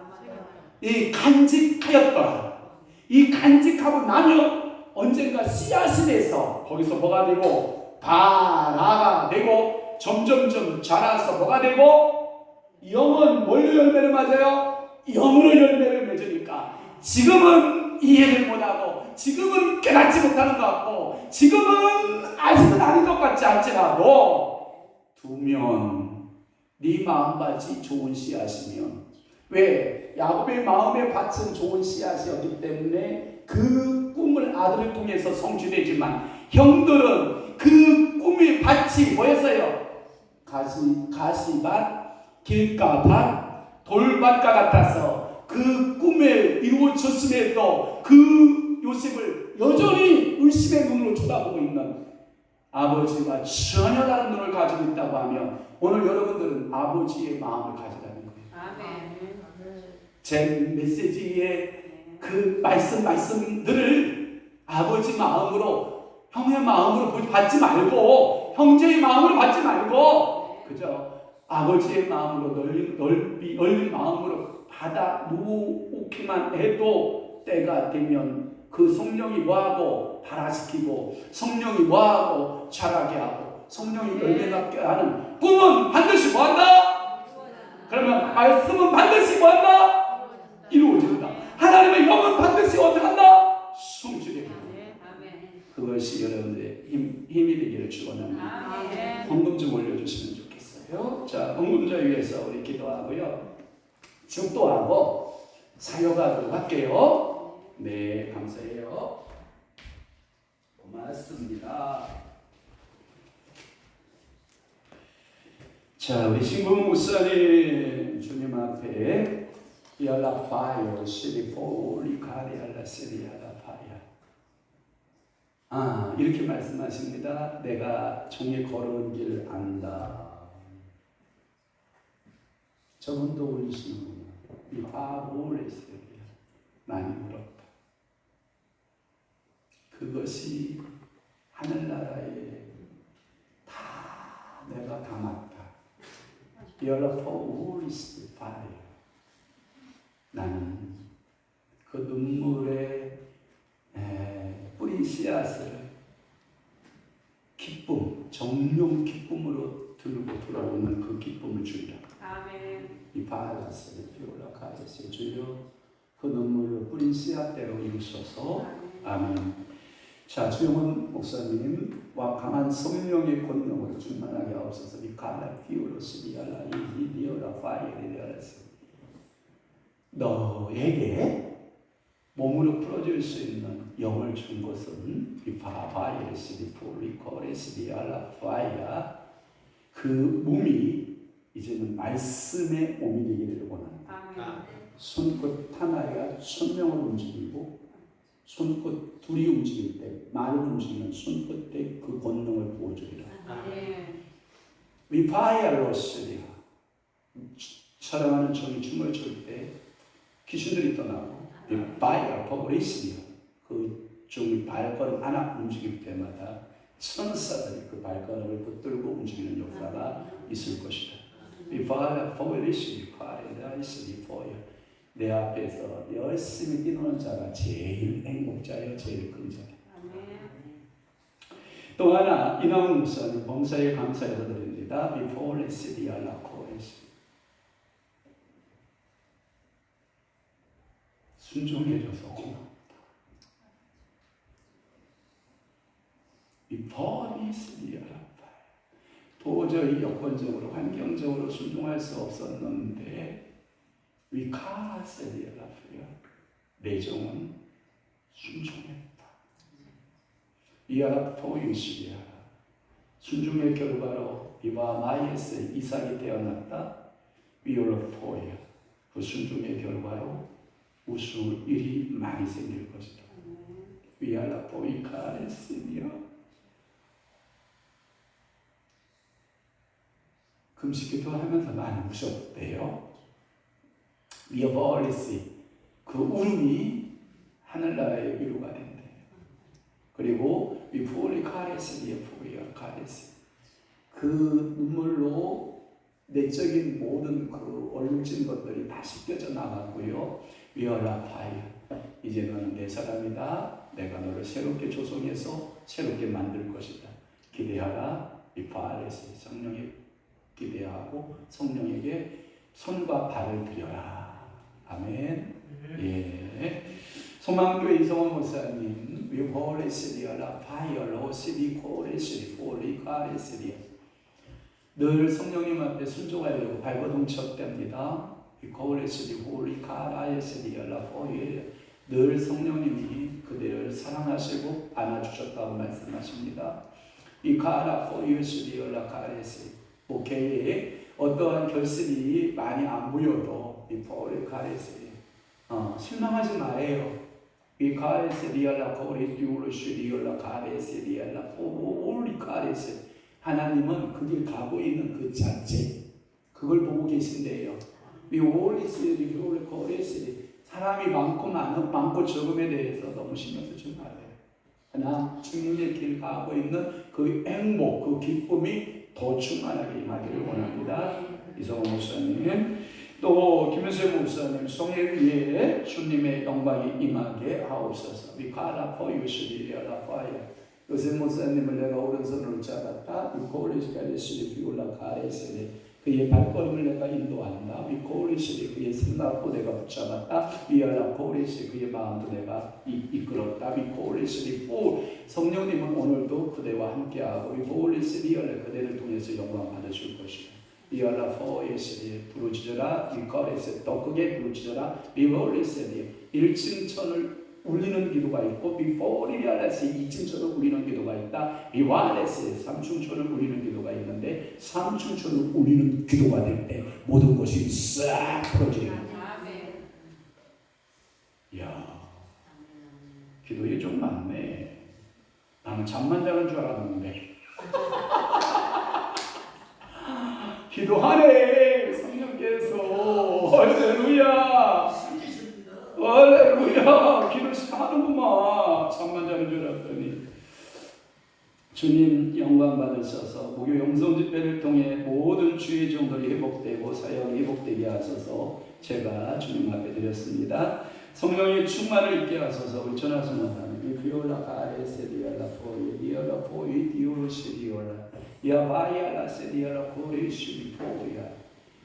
이 간직하였더라. 이 간직하고 나면 언젠가 씨앗이 돼서 거기서 뭐가 되고 바라가 되고 점점점 자라서 뭐가 되고, 영은 뭘로 열매를 맞아요? 영으로 열매를 맺으니까 지금은 이해를 못하고 지금은 깨닫지 못하는 것 같고 지금은 아직은 아닌 것 같지 않지라도 두면 네 마음밭이 좋은 씨앗이면, 왜? 야곱의 마음의 밭은 좋은 씨앗이었기 때문에 그 꿈을 아들을 통해서 성취되지만 형들은 그 꿈의 밭이 뭐였어요? 가시밭, 길가밭, 돌밭과 같아서 그 꿈에 이루어졌음에도 그 요셉을 여전히 의심의 눈으로 쳐다보고 있는 아버지와 전혀 다른 눈을 가지고 있다고 하면 오늘 여러분들은 아버지의 마음을 가지라는 거예요. 아멘. 제 메시지의 그 말씀들을 아버지 마음으로, 형의 마음으로 받지 말고, 형제의 마음으로 받지 말고, 그죠? 아버지의 마음으로 열린 마음으로 받아 놓기만 해도 때가 되면 그 성령이 뭐하고 발화시키고, 성령이 뭐하고 자라게 하고, 성령이 열매 갖게 하는 꿈은 반드시 뭐한다? 그러면 말씀은 반드시 뭐한다? 이루어진다. 하나님의 영은 반드시 어떻게 한다? 성취됩니다. 그것이 여러분들의 힘이 되기를 축원합니다. 헌금 좀 올려주시면 좋겠어요. 자, 헌금자 위해서 우리 기도하고요, 축도하고 사역하도록 할게요. 네, 감사해요. 고맙습니다. 자, 우리 신금 목사님 주님 앞에 Yalla Fire, Shilipo, Likari, Alla Siri, Alla Fire. 이렇게 말씀하십니다. 내가 종이 걸어온 길 안다. 저분도 올리시는구나. 이 바보 올렸어요. 많이 울었다. 그것이 하늘나라에 다 내가 담았다. You're for is fire. 나는 그 눈물에 뿌린 씨앗을 기쁨, 정령 기쁨으로 들고 돌아오는 그 기쁨을 주리라. 아멘. 이 바라스를 피우라 가르치 주여 그 눈물로 뿌린 씨앗대로 이루소서. 아멘. 자, 주영훈 목사님과 강한 성령의 권능으로 충만하게 하옵소서. 이 가라 피우로스 리알라 이 리얼라 파이어리 리얼라스. 너에게 몸으로 풀어줄 수 있는 영을 준 것은 이 바바이레스 리포리코레스 리알라 파이어. 그 몸이 이제는 말씀의 몸이 되기를 원합니다. 아멘. 손끝 하나가 천명을 움직이고 손끝 둘이 움직일 때, 말을 움직이는 손끝에 그 권능을 부어주리라. 아멘. 위파이알로스리아. 사랑하는 종이 춤을 출 때 귀신들이 떠나고 위파이알 버리스리아. 그 종이 발걸음 하나 움직일 때마다 천사들이 그 발걸음을 붙들고 움직이는 역사가 있을 것이다. 위파이알 버리스리아. 내 앞에서 열심히 뛰노는 자가 제일 행복자요, 제일 큰 자다. 또 하나 이나훈 목사님 봉사에 감사해서 드립니다. 비포레스 디알라코레스. 순종해줘서 고맙다. 비포레스 디알라파. 도저히 여건적으로 환경적으로 순종할 수 없었는데 위카라세리아라프야. 내 종은 순종했다. 이아라 포인시리아. 순종의 결과로 이와 마이에스 이삭이 태어났다. 위올로포야. 그 순종의 결과로 우수의 일이 많이 생길 것이다. 위아라 포이카레시리아. 금식기도 하면서 많이 우셨대요. 위어버리시. 그 울음이 하늘나라의 위로가 된대. 그리고 위포리 카레스 위어포리어 카레스. 그 눈물로 내적인 모든 그 얼룩진 것들이 다 씻겨져 나가고요. 위어라파이어. 이제는 내 사람이다. 내가 너를 새롭게 조성해서 새롭게 만들 것이다. 기대하라. 위파레스. 성령에 기대하고 성령에게 손과 발을 들여라. 아멘. 예. 소망교회 이성원 목사님, 위호레스리아라 파이어로 시리코레스리 포리카레스리아. 늘 성령님 앞에 순종하려고 발버둥쳤답니다. 위코레스리 포리카라레스리아라 포이에. 늘 성령님이 그대를 사랑하시고 안아주셨다고 말씀하십니다. 위카라 포이스리아라 카레스. 목회에 어떠한 결실이 많이 안 보여도 이 포리 카레스 실망하지 말아요. 이 카레스 리얼라 코리 듀르시 리얼라 카레스 리얼라 포리 카레스. 하나님은 그 길 가고 있는 그 자체 그걸 보고 계신대요. 이 올리스 리얼라 코레스. 사람이 많고 적음에 대해서 너무 신경 쓰지 말아요. 그러나 주님의 길 가고 있는 그 행복, 그 기쁨이 더 충만하게 임하기를 원합니다. 이성호 목사님, 또 김현세 목사님 성회 위에 주님의 영광이 임하게 하옵소서. 위카라 포유시리아라 파이어. 요새 목사님을 내가 오른손으로 잡았다. 위코리시카리시리 비올라 카레시리. 그의 발걸음을 내가 인도한다. 위코리시리 그의 생각도 내가 붙잡았다. 위알라 코리시 그의 마음도 내가 이끌었다. 위코리시리 포. 성령님은 오늘도 그대와 함께하고 위코리시리 리얼레 그대를 통해서 영광 받으실 것이다. 위알라 포에시리 부르짖어라. 위코리시 더 크게 부르짖어라. 위코리시리 1층 천을 울리는 기도가 있고 비포리알레스 2층천을 울리는 기도가 있다. 비와레스 3층천을 울리는 기도가 있는데 3층천을 울리는 기도가 될 때 모든 것이 싹 풀어지는. 이야, 기도에 좀 많네. 나는 잠만 자는 줄 알았는데. 기도하네 성령께서. 할렐루야. 할렐루야. 기도 하는구만. 잠만 자는 줄 알았더니. 주님 영광 받으셔서 목요 영성 집회를 통해 모든 주의 종들이 회복되고 사역이 회복되게 하소서. 제가 주님 앞에 드렸습니다. 성령의 충만을 있게 하소서. 우리 전하서 못하는 비올라 가레세리알라 포이디올라 포이디올시리올라 야바이알라 세리알라 포이시리포야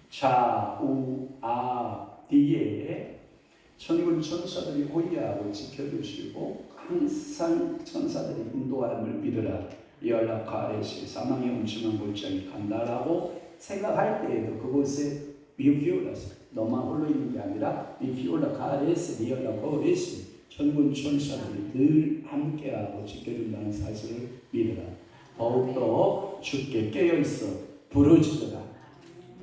좌우아 뒤에 천군 천사들이 호위하고 지켜주시고 항상 천사들이 인도하는 믿으라. 열라 가레시 사망의 음침한 골짜기 간다라고 생각할 때에도 그곳에 미피올라스 너만 홀로 있는 게 아니라 미피올라 가레스 리얼라 거레스 천군 천사들이 늘 함께하고 지켜준다는 사실을 믿으라. 더욱더 주께 깨어있어 부르짖으라.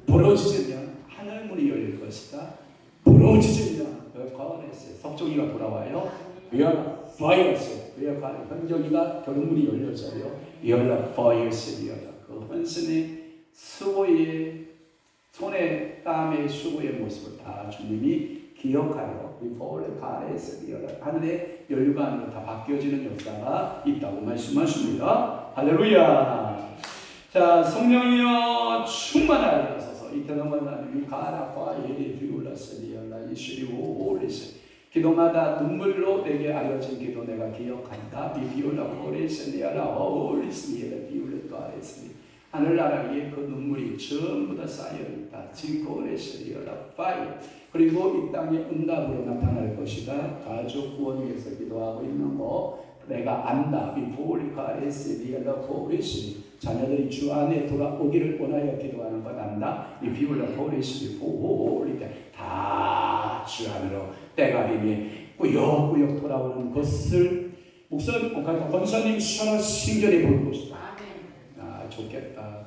부르짖으면 하늘 문이 열릴 것이다. 부르짖으면 거레스 석종이가 돌아와요. 리얼라 파이어스 리얼라 현정이가 결혼문이 열려져요. 리얼라 파이어스 리얼라 그 헌신의 수고의 손에 땀의 수고의 모습을 다 주님이 기억하여 리포레 가레스 리얼라 하늘의 연류관으로 다 바뀌어지는 역사가 있다고 말씀하십니다. 할렐루야. 자, 성령이여 충만하게 하소서. 이태동만 나는 가라파 예리 비올라스 리얼라 이시리오 오레스 기도마다 눈물로 내게 알려진 기도 내가 기억한다. 비올라 오레스 리얼라 오레스 리얼라 비올라 가레스 하늘나라에 그 눈물이 전부 다 쌓여있다. 지코레스 리얼라 파이 그리고 이 땅에 응답으로 나타날 것이다. 가족 구원 위해서 기도하고 있는 거 내가 안다. 비올리카레스 리얼라 포레스 자녀들이 주 안에 돌아오기를 원하여 기도하는 것 안다. 이 비올라 포레스 포올리 다주 안으로 때가 되니 꾸역꾸역 돌아오는 것을 목사님, 권사님 시원한 신전에 볼 것이다. 아, 좋겠다.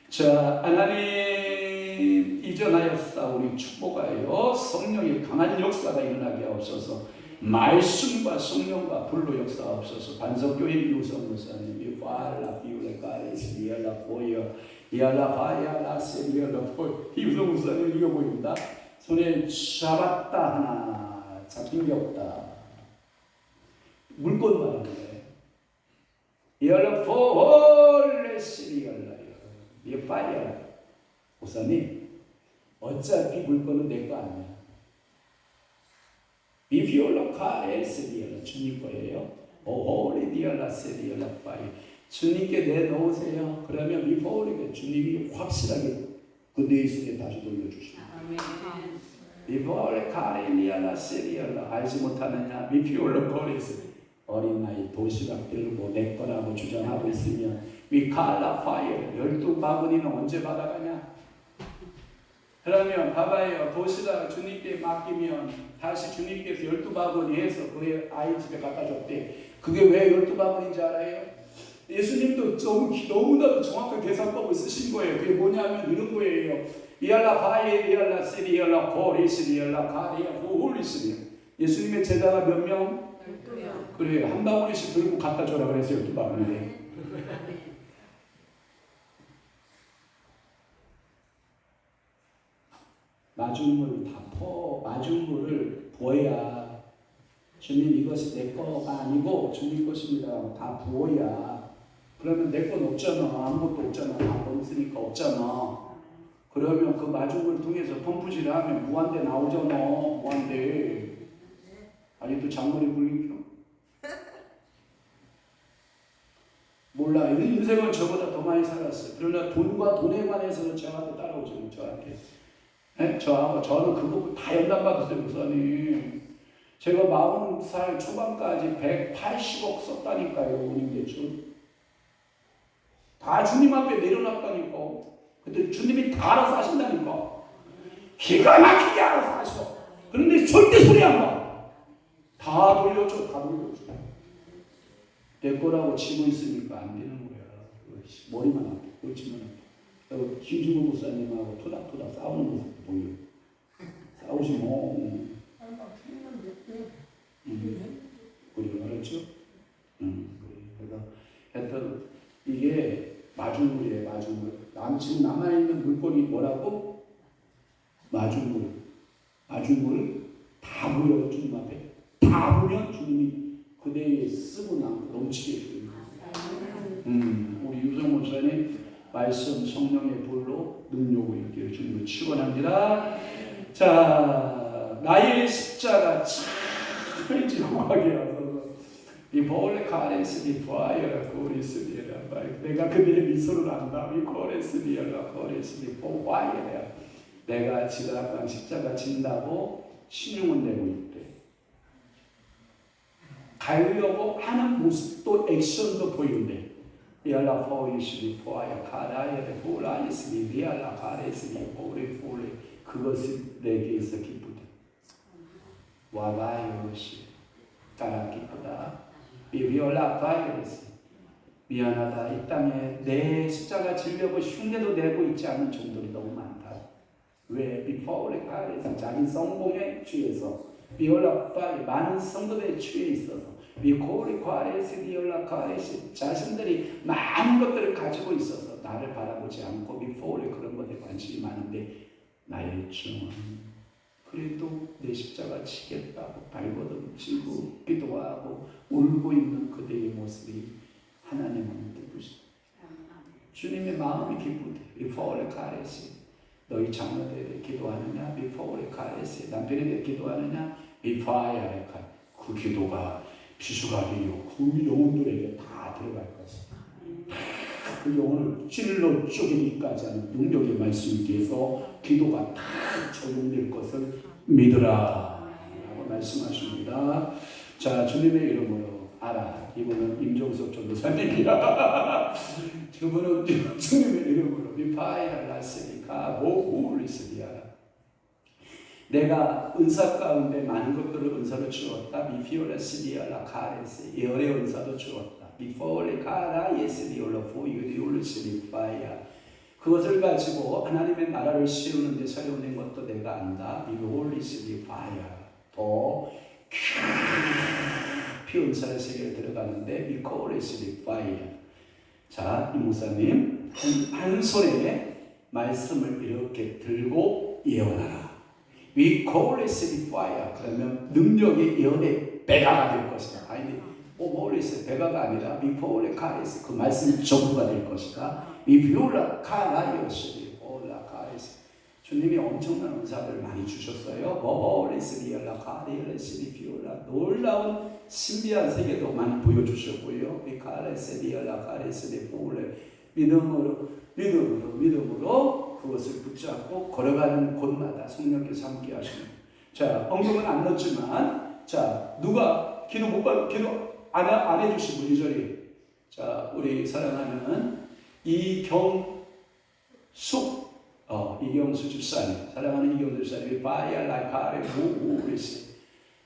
자, 하나님 이전하였사오니 축복하여 성령의 강한 역사가 일어나게 하옵소서. 말씀과 성령과 불로 역사하옵소서. 반석교회 이우성 목사님 이발라 비올레카레스 리얼라 보여 리얼라 바야라 세리얼라 보여 이우성 목사님 이거 보입니다. 손에 잡았다 하나 잡힌 게 없다. 물건 말하는데 리얼라 포레스 리얼라 리얼 파이어 목사님 어차피 물건은 내 거 아니야. 비피올라 카레스 리얼라 주님 거예요. 오호리 디얼라 세리얼라 파이 주님께 내놓으세요. 그러면 비포올리게 주님이 확실하게 그 뇌 속에 다시 돌려주십니다. 비포올레 카레리얼라 세리얼라 알지 못하느냐 비피올라 코레스 어린 나이 도시락 들고 내 거라고 주장하고 있으면 위칼라 파이어 12바구니는 언제 받아가냐? 그러면 봐봐요. 도시락 주님께 맡기면 다시 주님께서 12바구니 해서 그 아이 집에 갖다 줬대. 그게 왜 12바구니인지 알아요? 예수님도 너무나도 정확한 계산법을 쓰신 거예요. 그게 뭐냐면 이런 거예요. 이알라 바이 이알라 세리 이알라 고리스 이알라 가리아 호홀리스 예수님의 제자가 몇 명? 12명. 그래요. 한 바구니씩 들고 갖다 줘라 그랬어요. 12바구니. 마중물을 다 퍼, 마중물을 부어야 주님 이것이 내 거가 아니고 주님 것입니다. 다 부어야 그러면 내 건 없잖아. 아무것도 없잖아. 다 없으니까 없잖아. 그러면 그 마중물 통해서 펌프질을 하면 무한대 나오잖아. 무한대. 아직도 장거리 굴리기로 몰라. 인생은 저보다 더 많이 살았어요. 그러나 돈과 돈에 관해서는 저한테 따라오죠. 저한테. 네? 저는 그거 다 연단받았어요, 목사님. 제가 40살 초반까지 180억 썼다니까요, 운임 대출. 다 주님 앞에 내려놨다니까. 근데 주님이 다 알아서 하신다니까. 기가 막히게 알아서 하셔. 그런데 절대 소리 안 나. 다 돌려줘, 다 돌려줘. 내 거라고 치고 있으니까 안 되는 거야. 머리만 아파, 골치만 아파. 김준호 목사님하고 토닥토닥 싸우는 모습 보여. 싸우시면 그리고 알았죠? 그래. 마중물이에요. 마중물. 지금 남아있는 물건이 뭐라고? 마중물. 마중물을 다 부어요. 주님 앞에. 다 부으면 주님이 그대에 쓰고 남고 넘치게 해줍니다. 우리 유정 목사님 말씀 성령의 불로 능력을 있게 주님을 축원합니다. 자, 나의 십자가 잘 지고 가게 하소서. 이 볼레 카레스 디 파이어라 코리스 디라 내가 그들의 미소를 안다. 이 코레스 디라 코레스 디 파이어라 내가 지각한 십자가 진다고 신용은 내고 있대. 가려고 하는 모습도 액션도 보이는데 리알라 포이시리 포아야 카라야레 포라이스리 리알라 카레스리 포레 포레 그것이 내게서 기쁘다. 와바이오시 따라 기쁘다. 비비올라 바이오시 미안하다. 이 땅에 내 십자가 지려고 흉내도 내고 있지 않은 종들이 너무 많다. 왜? 비포레 카레스 자기 성공에 취해서 비올라 바이 많은 성도들에 취해 있어서 미코리 과레스 비올라 과레스 자신들이 많은 것들을 가지고 있어서 나를 바라보지 않고 미포레 그런 것에 관심이 많은데 나의 주는 그래도 내 십자가 지겠다고 발버둥치고 기도하고 울고 있는 그대의 모습이 하나님은 기쁘시다. 주님의 마음이 기쁘대. 미포레 과레스 너희 자녀들에게 기도하느냐? 미포레 과레스 남편에 대해 기도하느냐? 미파야레 카 그 기도가 피수가 되어 그 영혼들에게 다 들어갈 것이다. 그 영혼을 찔러 쪼개기까지 하는 능력의 말씀에 대해서 기도가 다 적용될 것을 믿으라 라고 말씀하십니다. 자, 주님의 이름으로 알아. 이분은 임종석 전도사님이야. 그분은 주님의 이름으로 미파이라 라스니까 모우리스리아라. 내가 은사 가운데 많은 것들을 은사로 주었다. 미피올라 시리알라 카레스 열의 은사도 주었다. 미포레 카라 예스리올라 포유리올라 시리파이야. 그것을 가지고 하나님의 나라를 세우는 데 사용된 것도 내가 안다. 미올리 시리파이야. 더 깊이 은사의 세계에 들어가는데 미코레 시리파이야. 자, 이 목사님 한 손에 말씀을 이렇게 들고 예언하라. We call it fire. 그러면 능력의 열의 배가가 될 것이다. 아니, 오모리스 배가가 아니라 비포레 카레스 그 말씀 전부가 될 것이다. 비비올라 카라이오시 올라 카레스. 주님이 엄청난 은사를 많이 주셨어요. 오모리스 리알라 카레스 비올라 놀라운 신비한 세계도 많이 보여주셨고요. 비카레스 리알라 카레스 비올레 믿음으로 그것을 붙잡고 걸어가는 곳마다 성령께서 함께 하십니다. 자, 언급은 안 넣었지만, 자, 누가 기도 안 해주시고 이저리, 자, 우리 사랑하는 이경수 집사님, 사랑하는 이경수 집사님, 바이알라 카레 무우리시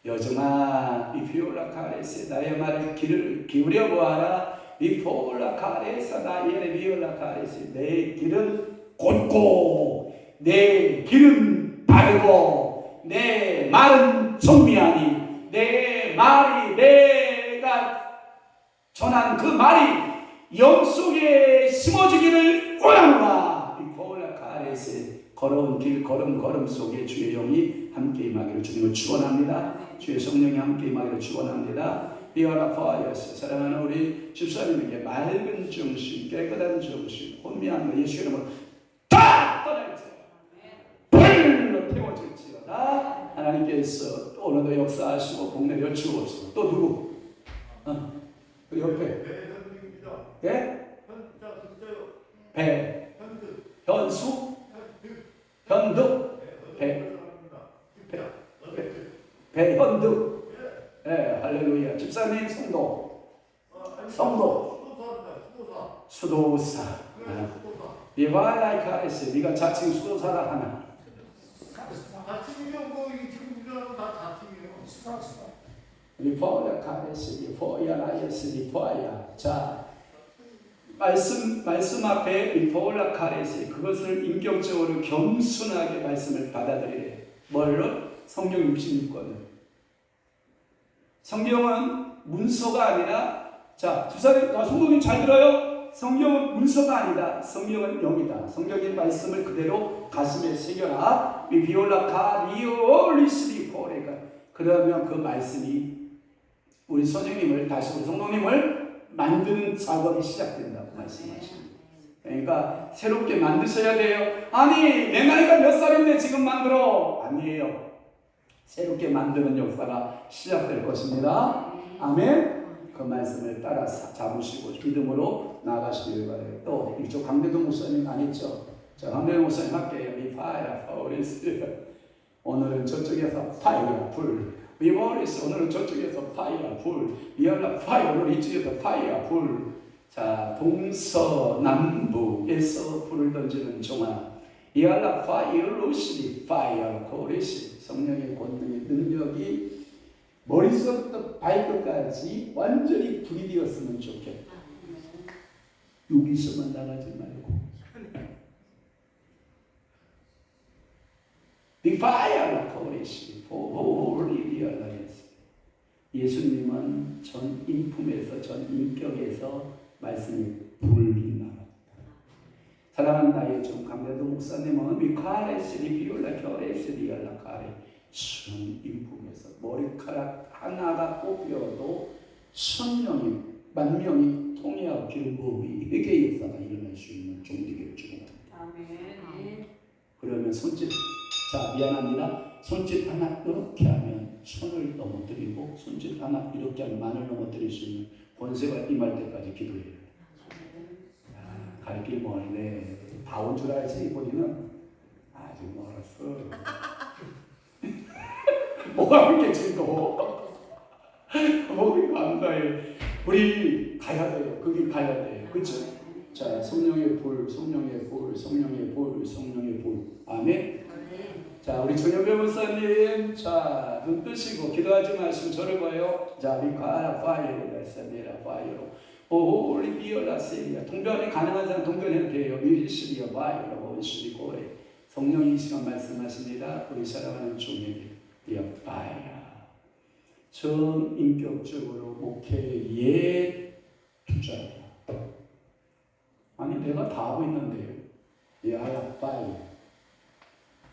여정아 이피올라 카레스 나의 말에 귀를 기울여 보아라. 비포올라 카레스 나의 비올라 카레스 내 길은 곧고 내 길은 바르고 내 말은 정미하니 내 말이 내가 전한 그 말이 영 속에 심어지기를 원하노라. 비포올라 카레스 걸어온 길 걸음 속에 주의 영이 함께 임하기를 주님을 축원합니다. 주의 성령이 함께 임하기를 축원합니다. 비어라 파이어스 사랑하는 우리 집사님에게 맑은 정신, 깨끗한 정신, 혼미한 것 예수 이름으로 다 떠날지어다. 불로 태워질지어다. 하나님께서 또 오늘도 역사하시고 복내려 주옵소서. 또 누구? 그 옆에 예? 현수 현득 배현득 예, 할렐루야. 집사님 수도사 비발라이카레스 네가 자칭 수도사라 하나 자칭이요. 뭐 이 지금 우리나라 다 자칭이에요. 수사. 리포라카레스 리포야라이스 리포야. 자, 말씀 앞에 리포라카레스 그것을 인격적으로 겸손하게 말씀을 받아들이래. 뭘로? 성경 66권을. 성경은 문서가 아니라 자, 집사님 성경이 잘 들어요? 성경은 문서가 아니다. 성경은 영이다. 성경의 말씀을 그대로 가슴에 새겨라. 비올라 카리올리스리 포레가. 그러면 그 말씀이 우리 선생님을 다시 우리 성도님을 만드는 작업이 시작된다고 말씀하십니다. 그러니까 새롭게 만드셔야 돼요. 아니 내 나이가 몇 살인데 지금 만들어. 아니에요. 새롭게 만드는 역사가 시작될 것입니다. 아멘. 그 말씀을 따라 잡으시고 믿음으로 나아가시길 바라요. 또 이쪽 강대동 목사님 안 있죠? 자, 강대동 목사님 할게요. 미파이라 파오리스. 오늘은 저쪽에서 파이라 불. 미파오리스. 오늘은 저쪽에서 파이라 불. 미알라 파이. 오늘 이쪽에서 파이라 불. 자, 동서남북에서 불을 던지는 종아. 이알라 파이르루시 파이라 코리시. 성령의 권능의 능력이 머릿속부터 발끝까지 완전히 불이 되었으면 좋겠다. 여기서만 나가지 말고. The fire coalition for holy realize. 예수님은 전 인품에서 전 인격에서 말씀이 불이 나갔다. 사랑하는 나의 종 강대동 목사님은 미카레스리 비올라 겨레스리 알라카레 전 인품에서 머리카락 하나가 뽑혀도 천명이 만명이 통해야 길법이 회개의 역사가 일어날 수 있는 종되기를 축원합니다. 아멘. 그러면 손짓, 자 미안합니다. 손짓 하나 이렇게 하면 천을 넘어뜨리고 손짓 하나 이렇게 하면 만을 넘어뜨릴 수 있는 권세가 임할 때까지 기도해요. 갈 길 멀네. 다 온 줄 알지 우리는 아직 멀었어. 뭐가 그렇겠지 너. 뭐가 감사해. 우리 가야 돼요. 그 길 가야 돼요. 그렇죠? 자, 성령의 불, 성령의 불, 성령의 불, 성령의 불. 아멘. 자, 우리 전현배 목사님, 자, 눈 뜨시고 기도하지 마시고 저를 봐요. 자, 미카라 파이로 레사메라 파이로. 오, 우리 비올라세리아. 동변이 가능한 사람 동변해도 돼요. 미시리아 파이로 오시리 고레. 성령이 이 시간 말씀하십니다. 우리 사랑하는 종에게 비어 파이라. 전 인격적으로 목회에 옛 투자해라. 아니 내가 다 하고 있는데요. 야야 파이.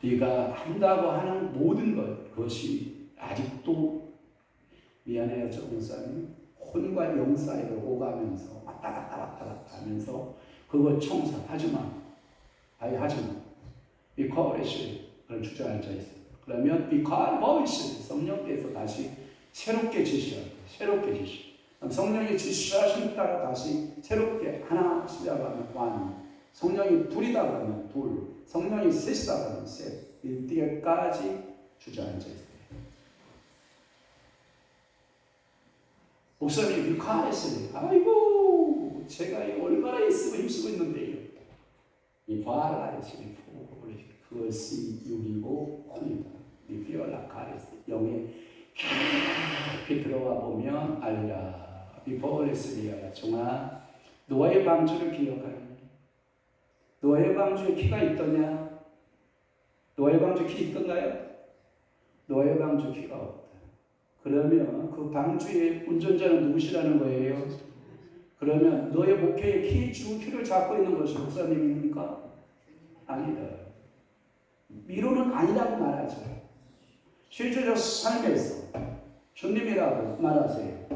네가 한다고 하는 모든 그것이 아직도 미안해요, 저 목사님. 혼과 영 사이를 오가면서 왔다 갔다 하면서 그거 청산하지 마. 아예 하지 마. 이 거래시를 주저앉아 있어. 그러면 이 거래시 성령께서 다시 새롭게 지시하고 새롭게 지시. 성령이 지시하신 따라 다시 새롭게 하나 시작하면 완. 성령이 둘이다 그러면 둘. 성령이 셋이다 그러면 셋. 이때까지 주저앉아 있어요. 목사님 육하했으니 아이고 제가 얼마나 힘쓰고 있는데요. 이 바라에서는 그것이 육이고 혼이다. 이 비올라 카레스 영에 깊이 들어와 보면 알라. 이 버레스리아 종아 노아의 방주를 기억하니. 노아의 방주에 키가 있더냐? 노아의 방주 키 있던가요? 노아의 방주 키가 없다. 그러면 그 방주의 운전자는 누구시라는 거예요? 그러면 너의 목회의 주키를 잡고 있는 것이 목사님입니까? 아니다. 미로는 아니라고 말하죠. 실제적 삶에서 주님이라고 말하세요.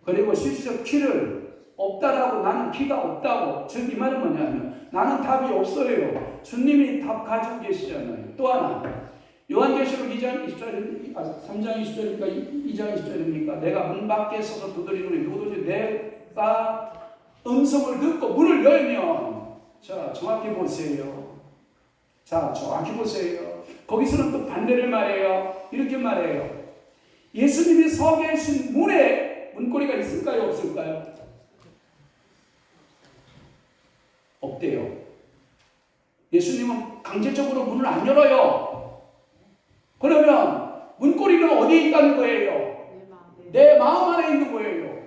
그리고 실제적 키를 없다라고 나는 키가 없다고. 즉 이 말은 뭐냐면 나는 답이 없어요. 주님이 답 가지고 계시잖아요. 또 하나 요한계시록 2장 20절, 3장 20절입니까? 2장 20절입니까? 내가 문 밖에 서서 두드리노니 누구든지 내가 음성을 듣고 문을 열면 자 정확히 보세요. 자 정확히 보세요. 거기서는 또 반대를 말해요. 이렇게 말해요. 예수님이 서 계신 문에 문고리가 있을까요? 없을까요? 없대요. 예수님은 강제적으로 문을 안 열어요. 그러면 문고리는 어디에 있다는 거예요? 내 마음 안에 있는 거예요.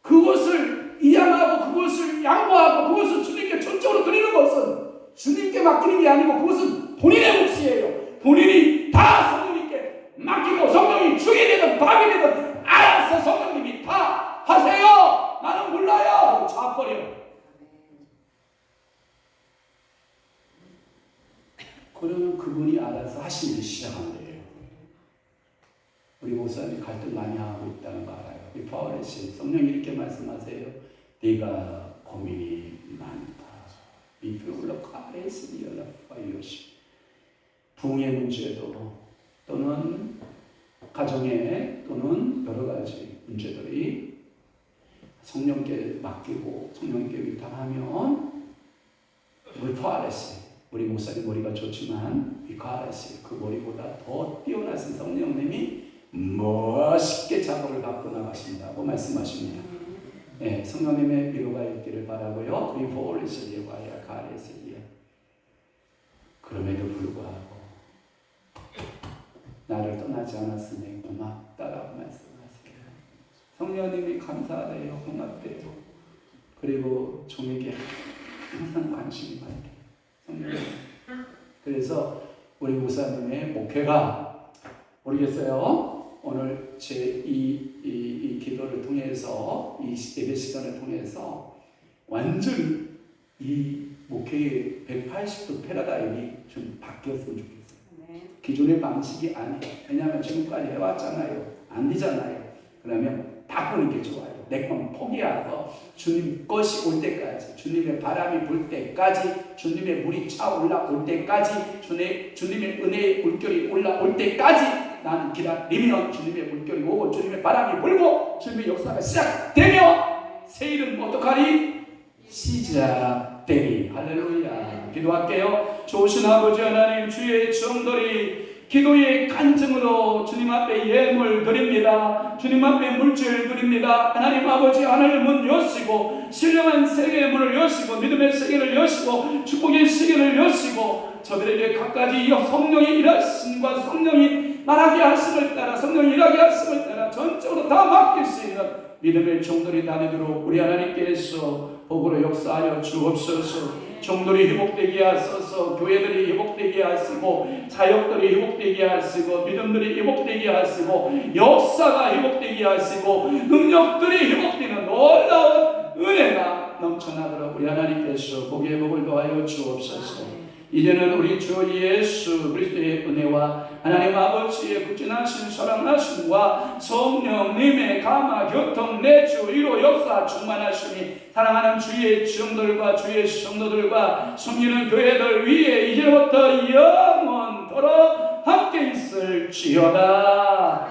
그것을 이양하고 그것을 양보하고 그것을 주님께 전적으로 드리는 것은 주님께 맡기는 게 아니고 그것은 본인의 몫이에요. 본인이 다 성령님께 맡기고 성령이 죽이 되든 밥이 되든 알아서 성령님이 다 하세요. 나는 몰라요. 자버려. 그러면 그분이 알아서 하시기 시작한 거예요. 우리 목사님 갈등 많이 하고 있다는 거 알아요. 우리 파울레시 성령이 이렇게 말씀하세요. 네가 고민이 많다. 부흥의 문제도 또는 가정에 또는 여러 가지 문제들이 성령께 맡기고 성령께 의탁하면 우리 파울레시 우리 목사님 머리가 좋지만 비카레시 그 머리보다 더 뛰어나신 성령님이 멋있게 작업을 갖고 나가신다고 말씀하십니다. 네, 성령님의 위로가 있기를 바라고요. 리포리스리에 와야 가레스리에. 그럼에도 불구하고 나를 떠나지 않았으니 고맙다라고 말씀하세요. 성령님이 감사하대요, 고맙대요. 그리고 종에게 항상 관심이 많대요. 성령님. 그래서 우리 목사님의 목회가 모르겠어요. 오늘 제 이 기도를 통해서 이 예배 시간을 통해서 완전히 이 목회의 180도 패러다임이 좀 바뀌었으면 좋겠어요. 기존의 방식이 아니에요. 왜냐하면 지금까지 해왔잖아요. 안 되잖아요. 그러면 바꾸는 게 좋아요. 내 건 포기하고 주님 것이 올 때까지, 주님의 바람이 불 때까지, 주님의 물이 차올라올 때까지, 주님의 은혜의 물결이 올라올 때까지 나는 기다리면 주님의 물결이 오고 주님의 바람이 불고 주님의 역사가 시작되며 새 이름 어떡하리? 시작되리. 할렐루야. 기도할게요. 좋으신 아버지 하나님, 주의 종들이 기도의 간증으로 주님 앞에 예물 드립니다. 주님 앞에 물질 드립니다. 하나님 아버지, 하늘 문 여시고 신령한 세계의 문을 여시고 믿음의 세계를 여시고 축복의 세계를 여시고 저들에게 각가지 성령의 일하심과 성령이 말하게 하심을 따라 성령이 일하게 하심을 따라 전적으로 다 맡길 수 있는 믿음의 종들이 다니도록 우리 하나님께서 복으로 역사하여 주옵소서. 종들이 회복되게 하소서. 교회들이 회복되게 하시고 사역들이 회복되게 하시고 믿음들이 회복되게 하시고 역사가 회복되게 하시고 능력들이 회복되는 놀라운 은혜가 넘쳐나도록 우리 하나님께서 복의 복을 더하여 주옵소서. 이제는 우리 주 예수 그리스도의 은혜와 하나님 아버지의 굳건하신 사랑하심과 성령님의 감화 교통 내주 위로 역사 충만하시니 사랑하는 주의 종들과 주의 성도들과 섬기는 교회들 위에 이제부터 영원토록 함께 있을지어다.